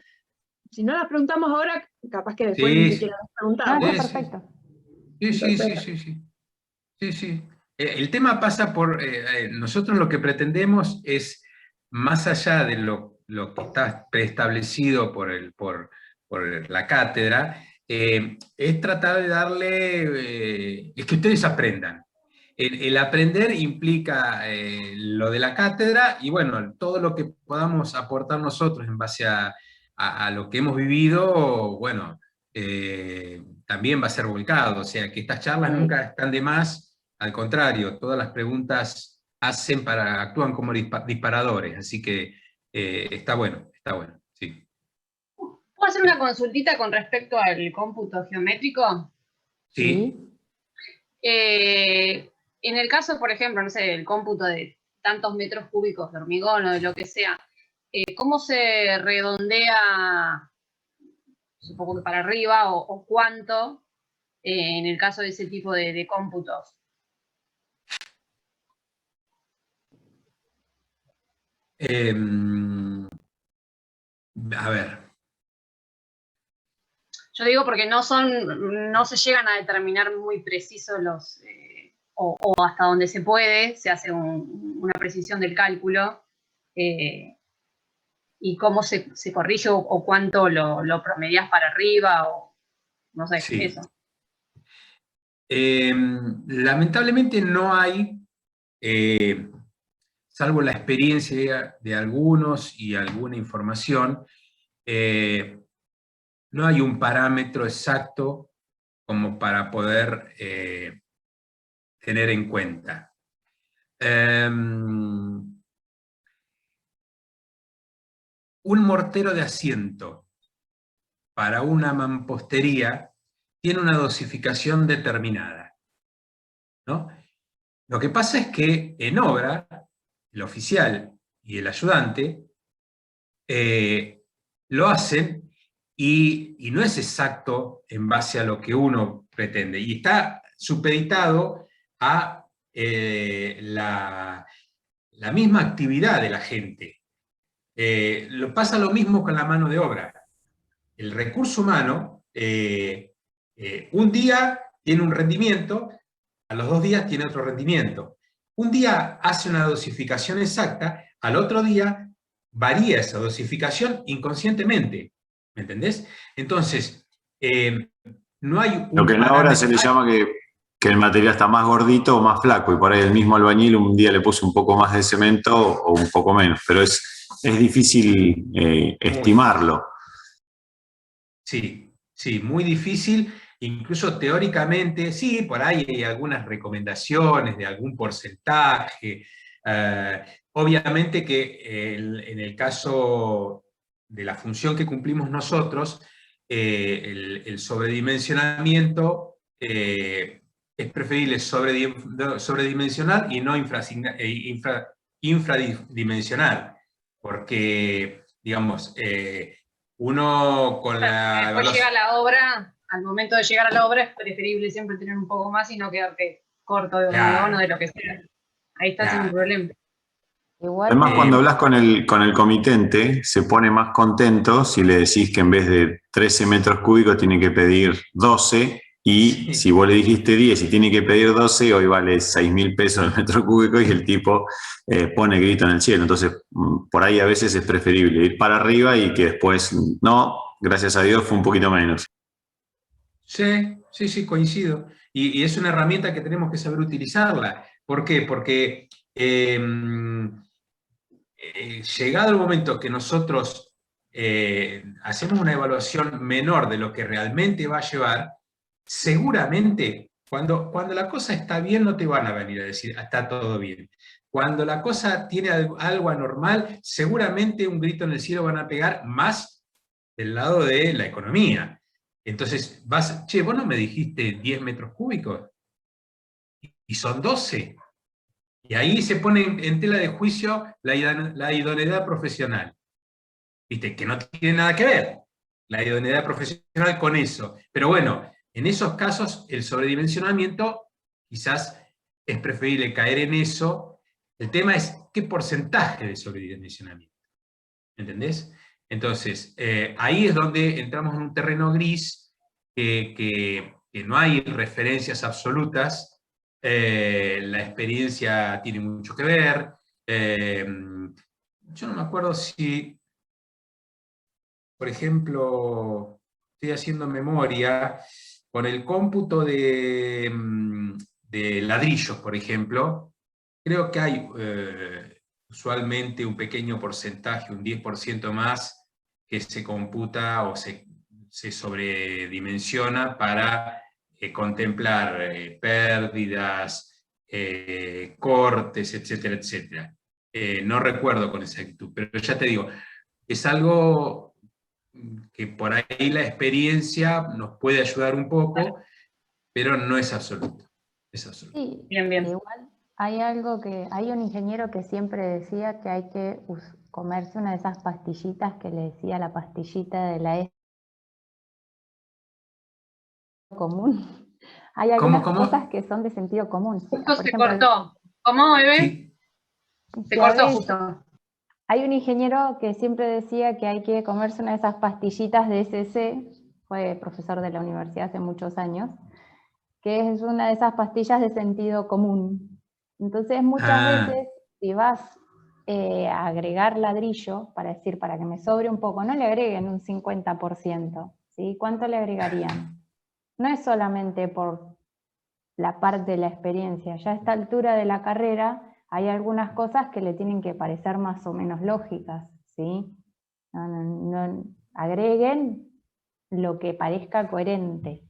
si no las preguntamos ahora, capaz que después ni siquiera las preguntamos. Ah, está perfecto. Sí. El tema pasa por, nosotros lo que pretendemos es, más allá de lo que está preestablecido por la cátedra, es tratar de darle, es que ustedes aprendan. El aprender implica lo de la cátedra y bueno, todo lo que podamos aportar nosotros en base a lo que hemos vivido, bueno, también va a ser volcado, o sea que estas charlas nunca están de más. Al contrario, todas las preguntas actúan como disparadores, así que está bueno, sí. ¿Puedo hacer una consultita con respecto al cómputo geométrico? Sí. En el caso, por ejemplo, no sé, el cómputo de tantos metros cúbicos de hormigón o de lo que sea, ¿cómo se redondea, supongo que para arriba, o cuánto, en el caso de ese tipo de cómputos? A ver. Yo digo porque no se llegan a determinar muy precisos los, o hasta donde se puede, se hace una precisión del cálculo, y cómo se corrige o cuánto lo promedias para arriba, o no sé, Sí. eso. Lamentablemente no hay, salvo la experiencia de algunos y alguna información, no hay un parámetro exacto como para poder tener en cuenta. Un mortero de asiento para una mampostería tiene una dosificación determinada, ¿no? Lo que pasa es que en obra, el oficial y el ayudante lo hacen y no es exacto en base a lo que uno pretende. Y está supeditado a la misma actividad de la gente. Pasa lo mismo con la mano de obra. El recurso humano, un día tiene un rendimiento, a los 2 días tiene otro rendimiento. Un día hace una dosificación exacta, al otro día varía esa dosificación inconscientemente. ¿Me entendés? Entonces, no hay un Lo que en ahora se le llama que el material está más gordito o más flaco, y por ahí el mismo albañil un día le puso un poco más de cemento o un poco menos, pero es difícil estimarlo. Sí, sí, muy difícil. Incluso teóricamente, sí, por ahí hay algunas recomendaciones de algún porcentaje. Obviamente que en el caso de la función que cumplimos nosotros, el sobredimensionamiento es preferible sobredimensionar y no infradimensionar, porque, digamos, uno con la Después llega la obra, al momento de llegar a la obra es preferible siempre tener un poco más y no quedarte corto de hormigón o de lo que sea. Ahí está sin problema. Además, cuando hablas con el comitente, se pone más contento si le decís que en vez de 13 metros cúbicos tiene que pedir 12, y si vos le dijiste 10 y tiene que pedir 12, hoy vale 6.000 pesos el metro cúbico y el tipo pone grito en el cielo. Entonces, por ahí a veces es preferible ir para arriba y que después, no, gracias a Dios fue un poquito menos. Sí, sí, sí, coincido. Y es una herramienta que tenemos que saber utilizarla. ¿Por qué? Porque llegado el momento que nosotros hacemos una evaluación menor de lo que realmente va a llevar, seguramente cuando la cosa está bien no te van a venir a decir está todo bien. Cuando la cosa tiene algo anormal, seguramente un grito en el cielo van a pegar más del lado de la economía. Entonces che, vos no me dijiste 10 metros cúbicos y son 12. Y ahí se pone en tela de juicio la idoneidad profesional. ¿Viste? Que no tiene nada que ver la idoneidad profesional con eso. Pero bueno, en esos casos el sobredimensionamiento quizás es preferible caer en eso. El tema es qué porcentaje de sobredimensionamiento. ¿Entendés? Entonces, ahí es donde entramos en un terreno gris que no hay referencias absolutas. La experiencia tiene mucho que ver. Yo no me acuerdo si, por ejemplo, estoy haciendo memoria, con el cómputo de ladrillos, por ejemplo, creo que hay usualmente un pequeño porcentaje, un 10% más, que se computa o se sobredimensiona para contemplar pérdidas, cortes, etcétera, etcétera. No recuerdo con exactitud, pero ya te digo, es algo que por ahí la experiencia nos puede ayudar un poco, pero no es absoluto. Es absoluto. Sí, bien, bien. Igual hay un ingeniero que siempre decía que hay que comerse una de esas pastillitas que le decía la pastillita de la común. Hay algunas cosas que son de sentido común. Justo se cortó. ¿Cómo, Eve? Sí. Se cortó justo. Hay un ingeniero que siempre decía que hay que comerse una de esas pastillitas de SC, fue profesor de la universidad hace muchos años, que es una de esas pastillas de sentido común. Entonces muchas veces, si vas a agregar ladrillo, para que me sobre un poco, no le agreguen un 50%, ¿sí? ¿Cuánto le agregarían? No es solamente por la parte de la experiencia. Ya a esta altura de la carrera hay algunas cosas que le tienen que parecer más o menos lógicas, ¿sí? No agreguen lo que parezca coherente,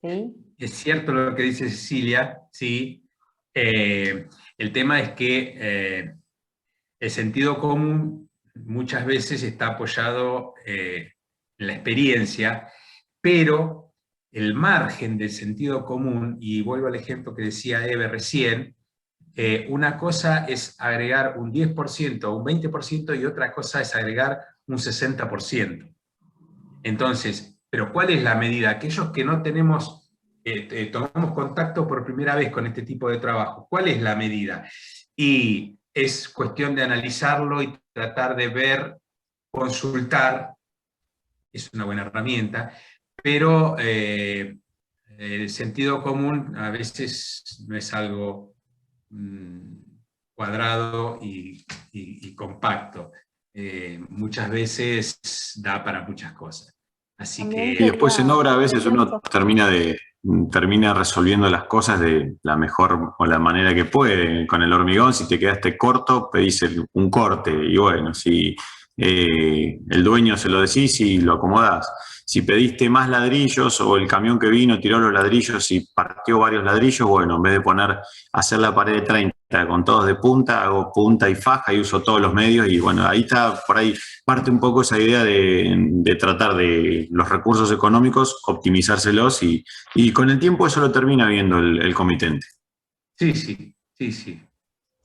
¿sí? Es cierto lo que dice Cecilia, sí. El tema es que el sentido común muchas veces está apoyado en la experiencia, pero el margen del sentido común, y vuelvo al ejemplo que decía Eve recién, una cosa es agregar un 10% o un 20% y otra cosa es agregar un 60%. Entonces, ¿pero cuál es la medida? Aquellos que no tenemos, tomamos contacto por primera vez con este tipo de trabajo, ¿cuál es la medida? Y es cuestión de analizarlo y tratar de ver, consultar, es una buena herramienta, pero el sentido común a veces no es algo cuadrado y compacto. Muchas veces da para muchas cosas. Así También que... Y después en obra a veces sería uno termina resolviendo las cosas de la mejor o la manera que puede. Con el hormigón, si te quedaste corto, pedís un corte. Y bueno, si el dueño se lo decís y lo acomodás. Si pediste más ladrillos o el camión que vino tiró los ladrillos y partió varios ladrillos, bueno, en vez de hacer la pared de 30 con todos de punta, hago punta y faja y uso todos los medios. Y bueno, ahí está, por ahí parte un poco esa idea de tratar de los recursos económicos, optimizárselos y con el tiempo eso lo termina viendo el comitente. Sí.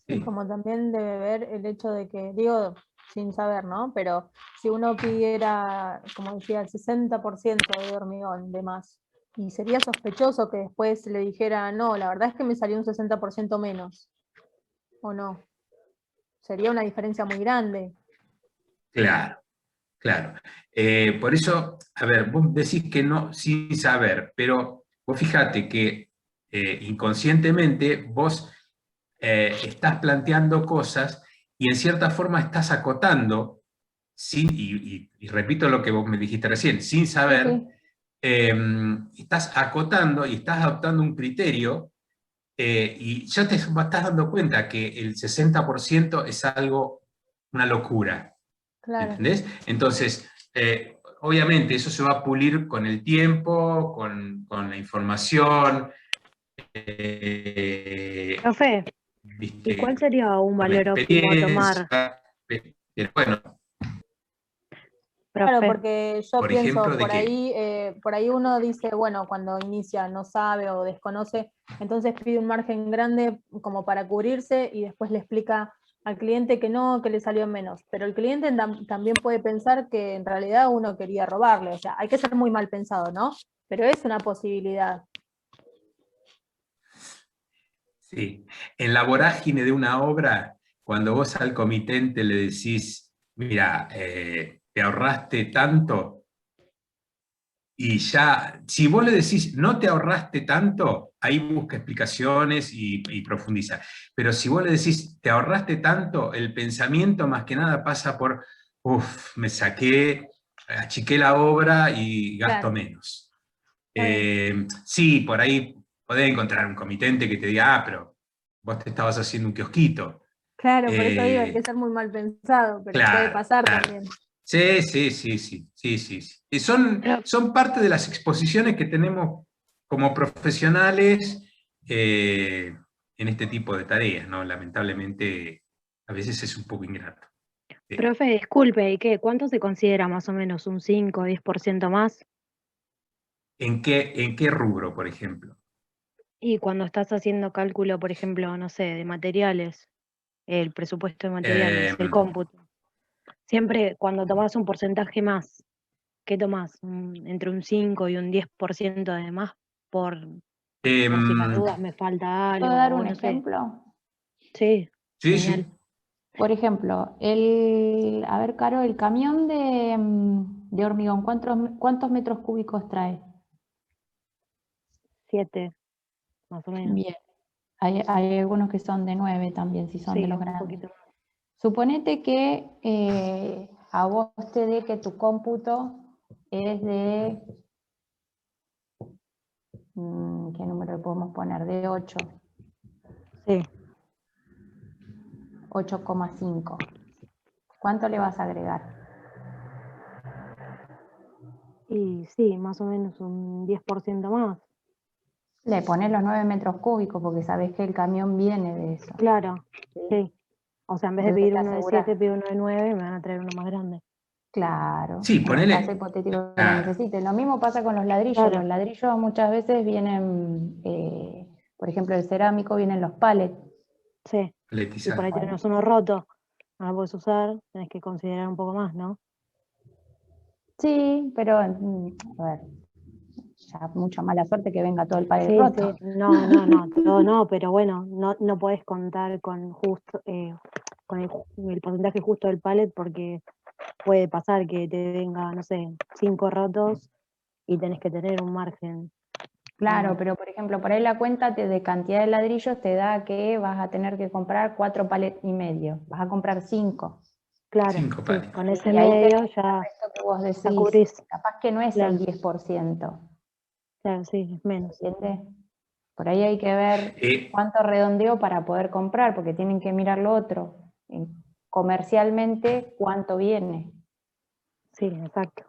Y como también debe ver el hecho de que, digo, sin saber, ¿no? Pero si uno pidiera, como decía, el 60% de hormigón de más, y sería sospechoso que después le dijera, no, la verdad es que me salió un 60% menos, ¿o no? Sería una diferencia muy grande. Claro. Por eso, a ver, vos decís que no sin saber, pero vos fíjate que inconscientemente vos estás planteando cosas y en cierta forma estás acotando, y repito lo que vos me dijiste recién, sin saber, estás acotando y estás adoptando un criterio y ya te estás dando cuenta que el 60% es algo, una locura. Claro. ¿Entendés? Entonces, obviamente eso se va a pulir con el tiempo, con la información. Profe, ¿viste? ¿y cuál sería un Con la valor óptimo a tomar? experiencia. Pero bueno, Claro, Profe, porque yo por pienso, ejemplo, ¿de qué? por ahí uno dice, bueno, cuando inicia no sabe o desconoce, entonces pide un margen grande como para cubrirse y después le explica al cliente que no, que le salió menos. Pero el cliente también puede pensar que en realidad uno quería robarle, o sea, hay que ser muy mal pensado, ¿no? Pero es una posibilidad. Sí, en la vorágine de una obra, cuando vos al comitente le decís, mira, te ahorraste tanto, y ya, si vos le decís, no te ahorraste tanto, ahí busca explicaciones y profundiza. Pero si vos le decís, te ahorraste tanto, el pensamiento más que nada pasa por, uff, me saqué, achiqué la obra y gasto Claro. menos. Sí, por ahí podés encontrar un comitente que te diga, pero vos te estabas haciendo un kiosquito. Claro, por eso digo, hay que ser muy mal pensado, pero puede pasar también. Sí. Y son parte de las exposiciones que tenemos como profesionales en este tipo de tareas, ¿no? Lamentablemente, a veces es un poco ingrato. profe, disculpe, ¿y qué? ¿Cuánto se considera más o menos? ¿Un 5 o 10% más? ¿En qué rubro, por ejemplo? Y cuando estás haciendo cálculo, por ejemplo, no sé, de materiales, el presupuesto de materiales, el cómputo. Siempre cuando tomás un porcentaje más, ¿qué tomás? Entre un 5 y un 10% de más por si las dudas me falta algo, ¿Puedo dar o un no sé. ejemplo? Sí, genial. Por ejemplo, a ver, Caro, el camión de hormigón, ¿cuántos metros cúbicos trae? 7, más o menos. Bien. Hay algunos que son de 9 también, si son de Sí, los un grandes. poquito más. Suponete que a vos te dé que tu cómputo es de ¿Qué número le podemos poner? De 8. Sí. 8,5. ¿Cuánto le vas a agregar? Y sí, más o menos un 10% más. Le pones los 9 metros cúbicos porque sabes que el camión viene de eso. Claro, sí. O sea, en vez de Entonces pedir te uno de aseguras. 7, pido uno de 9 y me van a traer uno más grande. Claro, Sí, en el ponele. caso hipotético que lo necesites. Lo mismo pasa con los ladrillos. Claro. Los ladrillos muchas veces vienen, por ejemplo, el cerámico vienen los pallets. Sí. Y Paletizar. por ahí tenemos uno roto, no lo puedes usar, tenés que considerar un poco más, ¿no? Sí, pero a ver, ya mucha mala suerte que venga todo el pallet Sí, roto. sí, no, todo no, pero bueno, no podés contar con justo, con el porcentaje justo del pallet porque puede pasar que te venga, no sé, 5 rotos y tenés que tener un margen. Claro, pero por ejemplo, por ahí la cuenta de cantidad de ladrillos te da que vas a tener que comprar 4 palets y medio. Vas a comprar 5. Claro, 5 sí, pallets. con ese Y ahí medio tenés ya, esto que vos ya decís. cubrís. Capaz que no es Claro. el 10%. Claro, sí, es menos. ¿Entiendes? Por ahí hay que ver cuánto redondeo para poder comprar, porque tienen que mirar lo otro. Comercialmente, cuánto viene. Sí, exacto.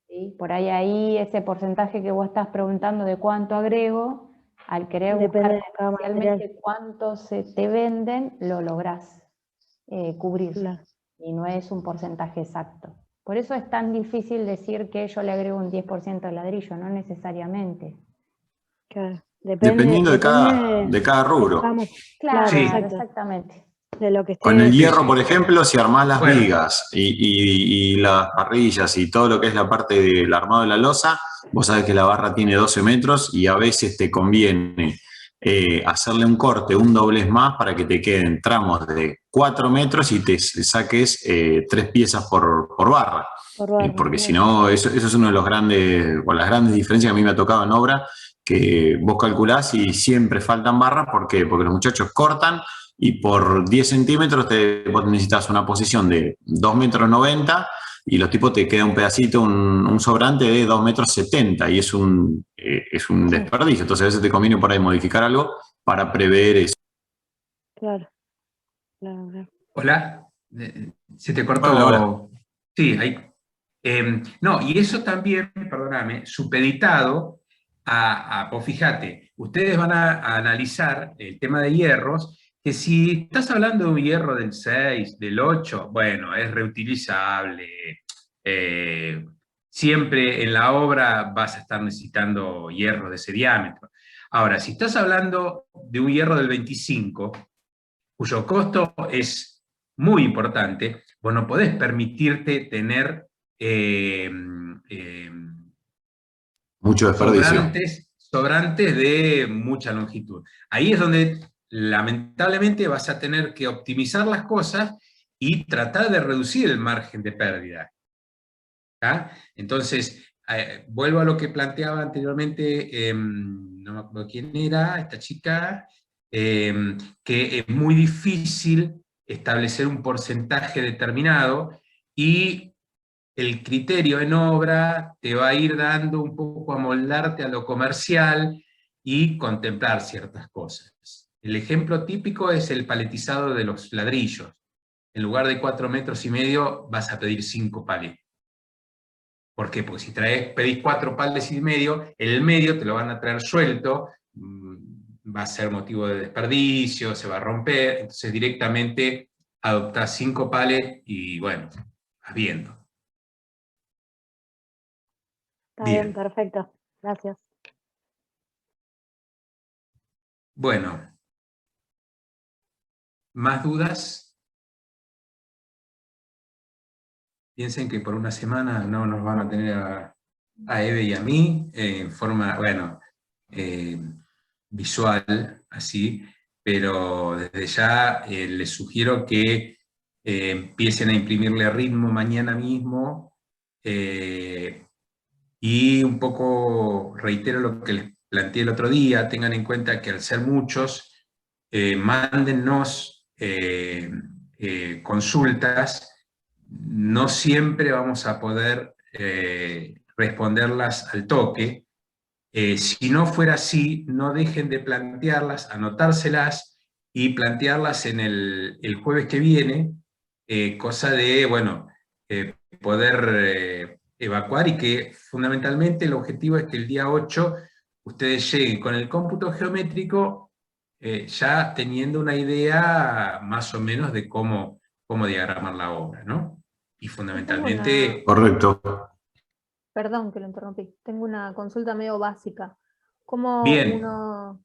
¿Sí? Por ahí ese porcentaje que vos estás preguntando de cuánto agrego, al querer Depende buscar de cada comercialmente cuánto se te venden, lo lográs cubrir. Claro. Y no es un porcentaje exacto. Por eso es tan difícil decir que yo le agrego un 10% de ladrillo, no necesariamente. Claro. Dependiendo de Depende cada rubro. Claro, Sí. exactamente. De lo que esté. Con el hierro, sí. por ejemplo, si armás las Bueno. vigas y las parrillas y todo lo que es la parte del armado de la losa, vos sabés que la barra tiene 12 metros y a veces te conviene hacerle un corte, un doblez más para que te queden tramos de 4 metros y te saques 3 piezas por barra. Porque si no, eso es uno de los grandes, o las grandes diferencias que a mí me ha tocado en obra, que vos calculás y siempre faltan barras. ¿Por qué? Porque los muchachos cortan y por 10 centímetros vos necesitas una posición de 2,90 metros y los tipos te queda un pedacito, un sobrante de 2,70 metros y es un desperdicio. Entonces a veces te conviene por ahí modificar algo para prever eso. Claro. Claro. Hola, se te cortó. Hola. Sí, ahí. No, y eso también, perdóname, supeditado vos fíjate, ustedes van a analizar el tema de hierros, que si estás hablando de un hierro del 6, del 8, bueno, es reutilizable. Siempre en la obra vas a estar necesitando hierro de ese diámetro. Ahora, si estás hablando de un hierro del 25, cuyo costo es muy importante, vos no podés permitirte tener mucho desperdicio. sobrantes de mucha longitud. Ahí es donde lamentablemente vas a tener que optimizar las cosas y tratar de reducir el margen de pérdida. ¿Ah? Entonces, vuelvo a lo que planteaba anteriormente, no me acuerdo quién era, esta chica, que es muy difícil establecer un porcentaje determinado y el criterio en obra te va a ir dando un poco a moldarte a lo comercial y contemplar ciertas cosas. El ejemplo típico es el paletizado de los ladrillos. En lugar de 4,5 metros vas a pedir 5 palets. ¿Por qué? Porque si pedís 4 palets y medio, el medio te lo van a traer suelto, va a ser motivo de desperdicio, se va a romper, entonces directamente adoptás 5 palets y bueno, vas viendo. Está bien, perfecto. Gracias. Bueno, ¿más dudas? Piensen que por una semana no nos van a tener a Eve y a mí en forma, bueno, visual, así, pero desde ya les sugiero que empiecen a imprimirle ritmo mañana mismo y un poco reitero lo que les planteé el otro día, tengan en cuenta que al ser muchos, mándennos consultas, no siempre vamos a poder responderlas al toque, Si no fuera así, no dejen de plantearlas, anotárselas y plantearlas en el jueves que viene, cosa de, bueno, poder evacuar, y que fundamentalmente el objetivo es que el día 8 ustedes lleguen con el cómputo geométrico ya teniendo una idea más o menos de cómo diagramar la obra, ¿no? Y fundamentalmente... Correcto. Perdón que lo interrumpí. Tengo una consulta medio básica. ¿Cómo Bien. uno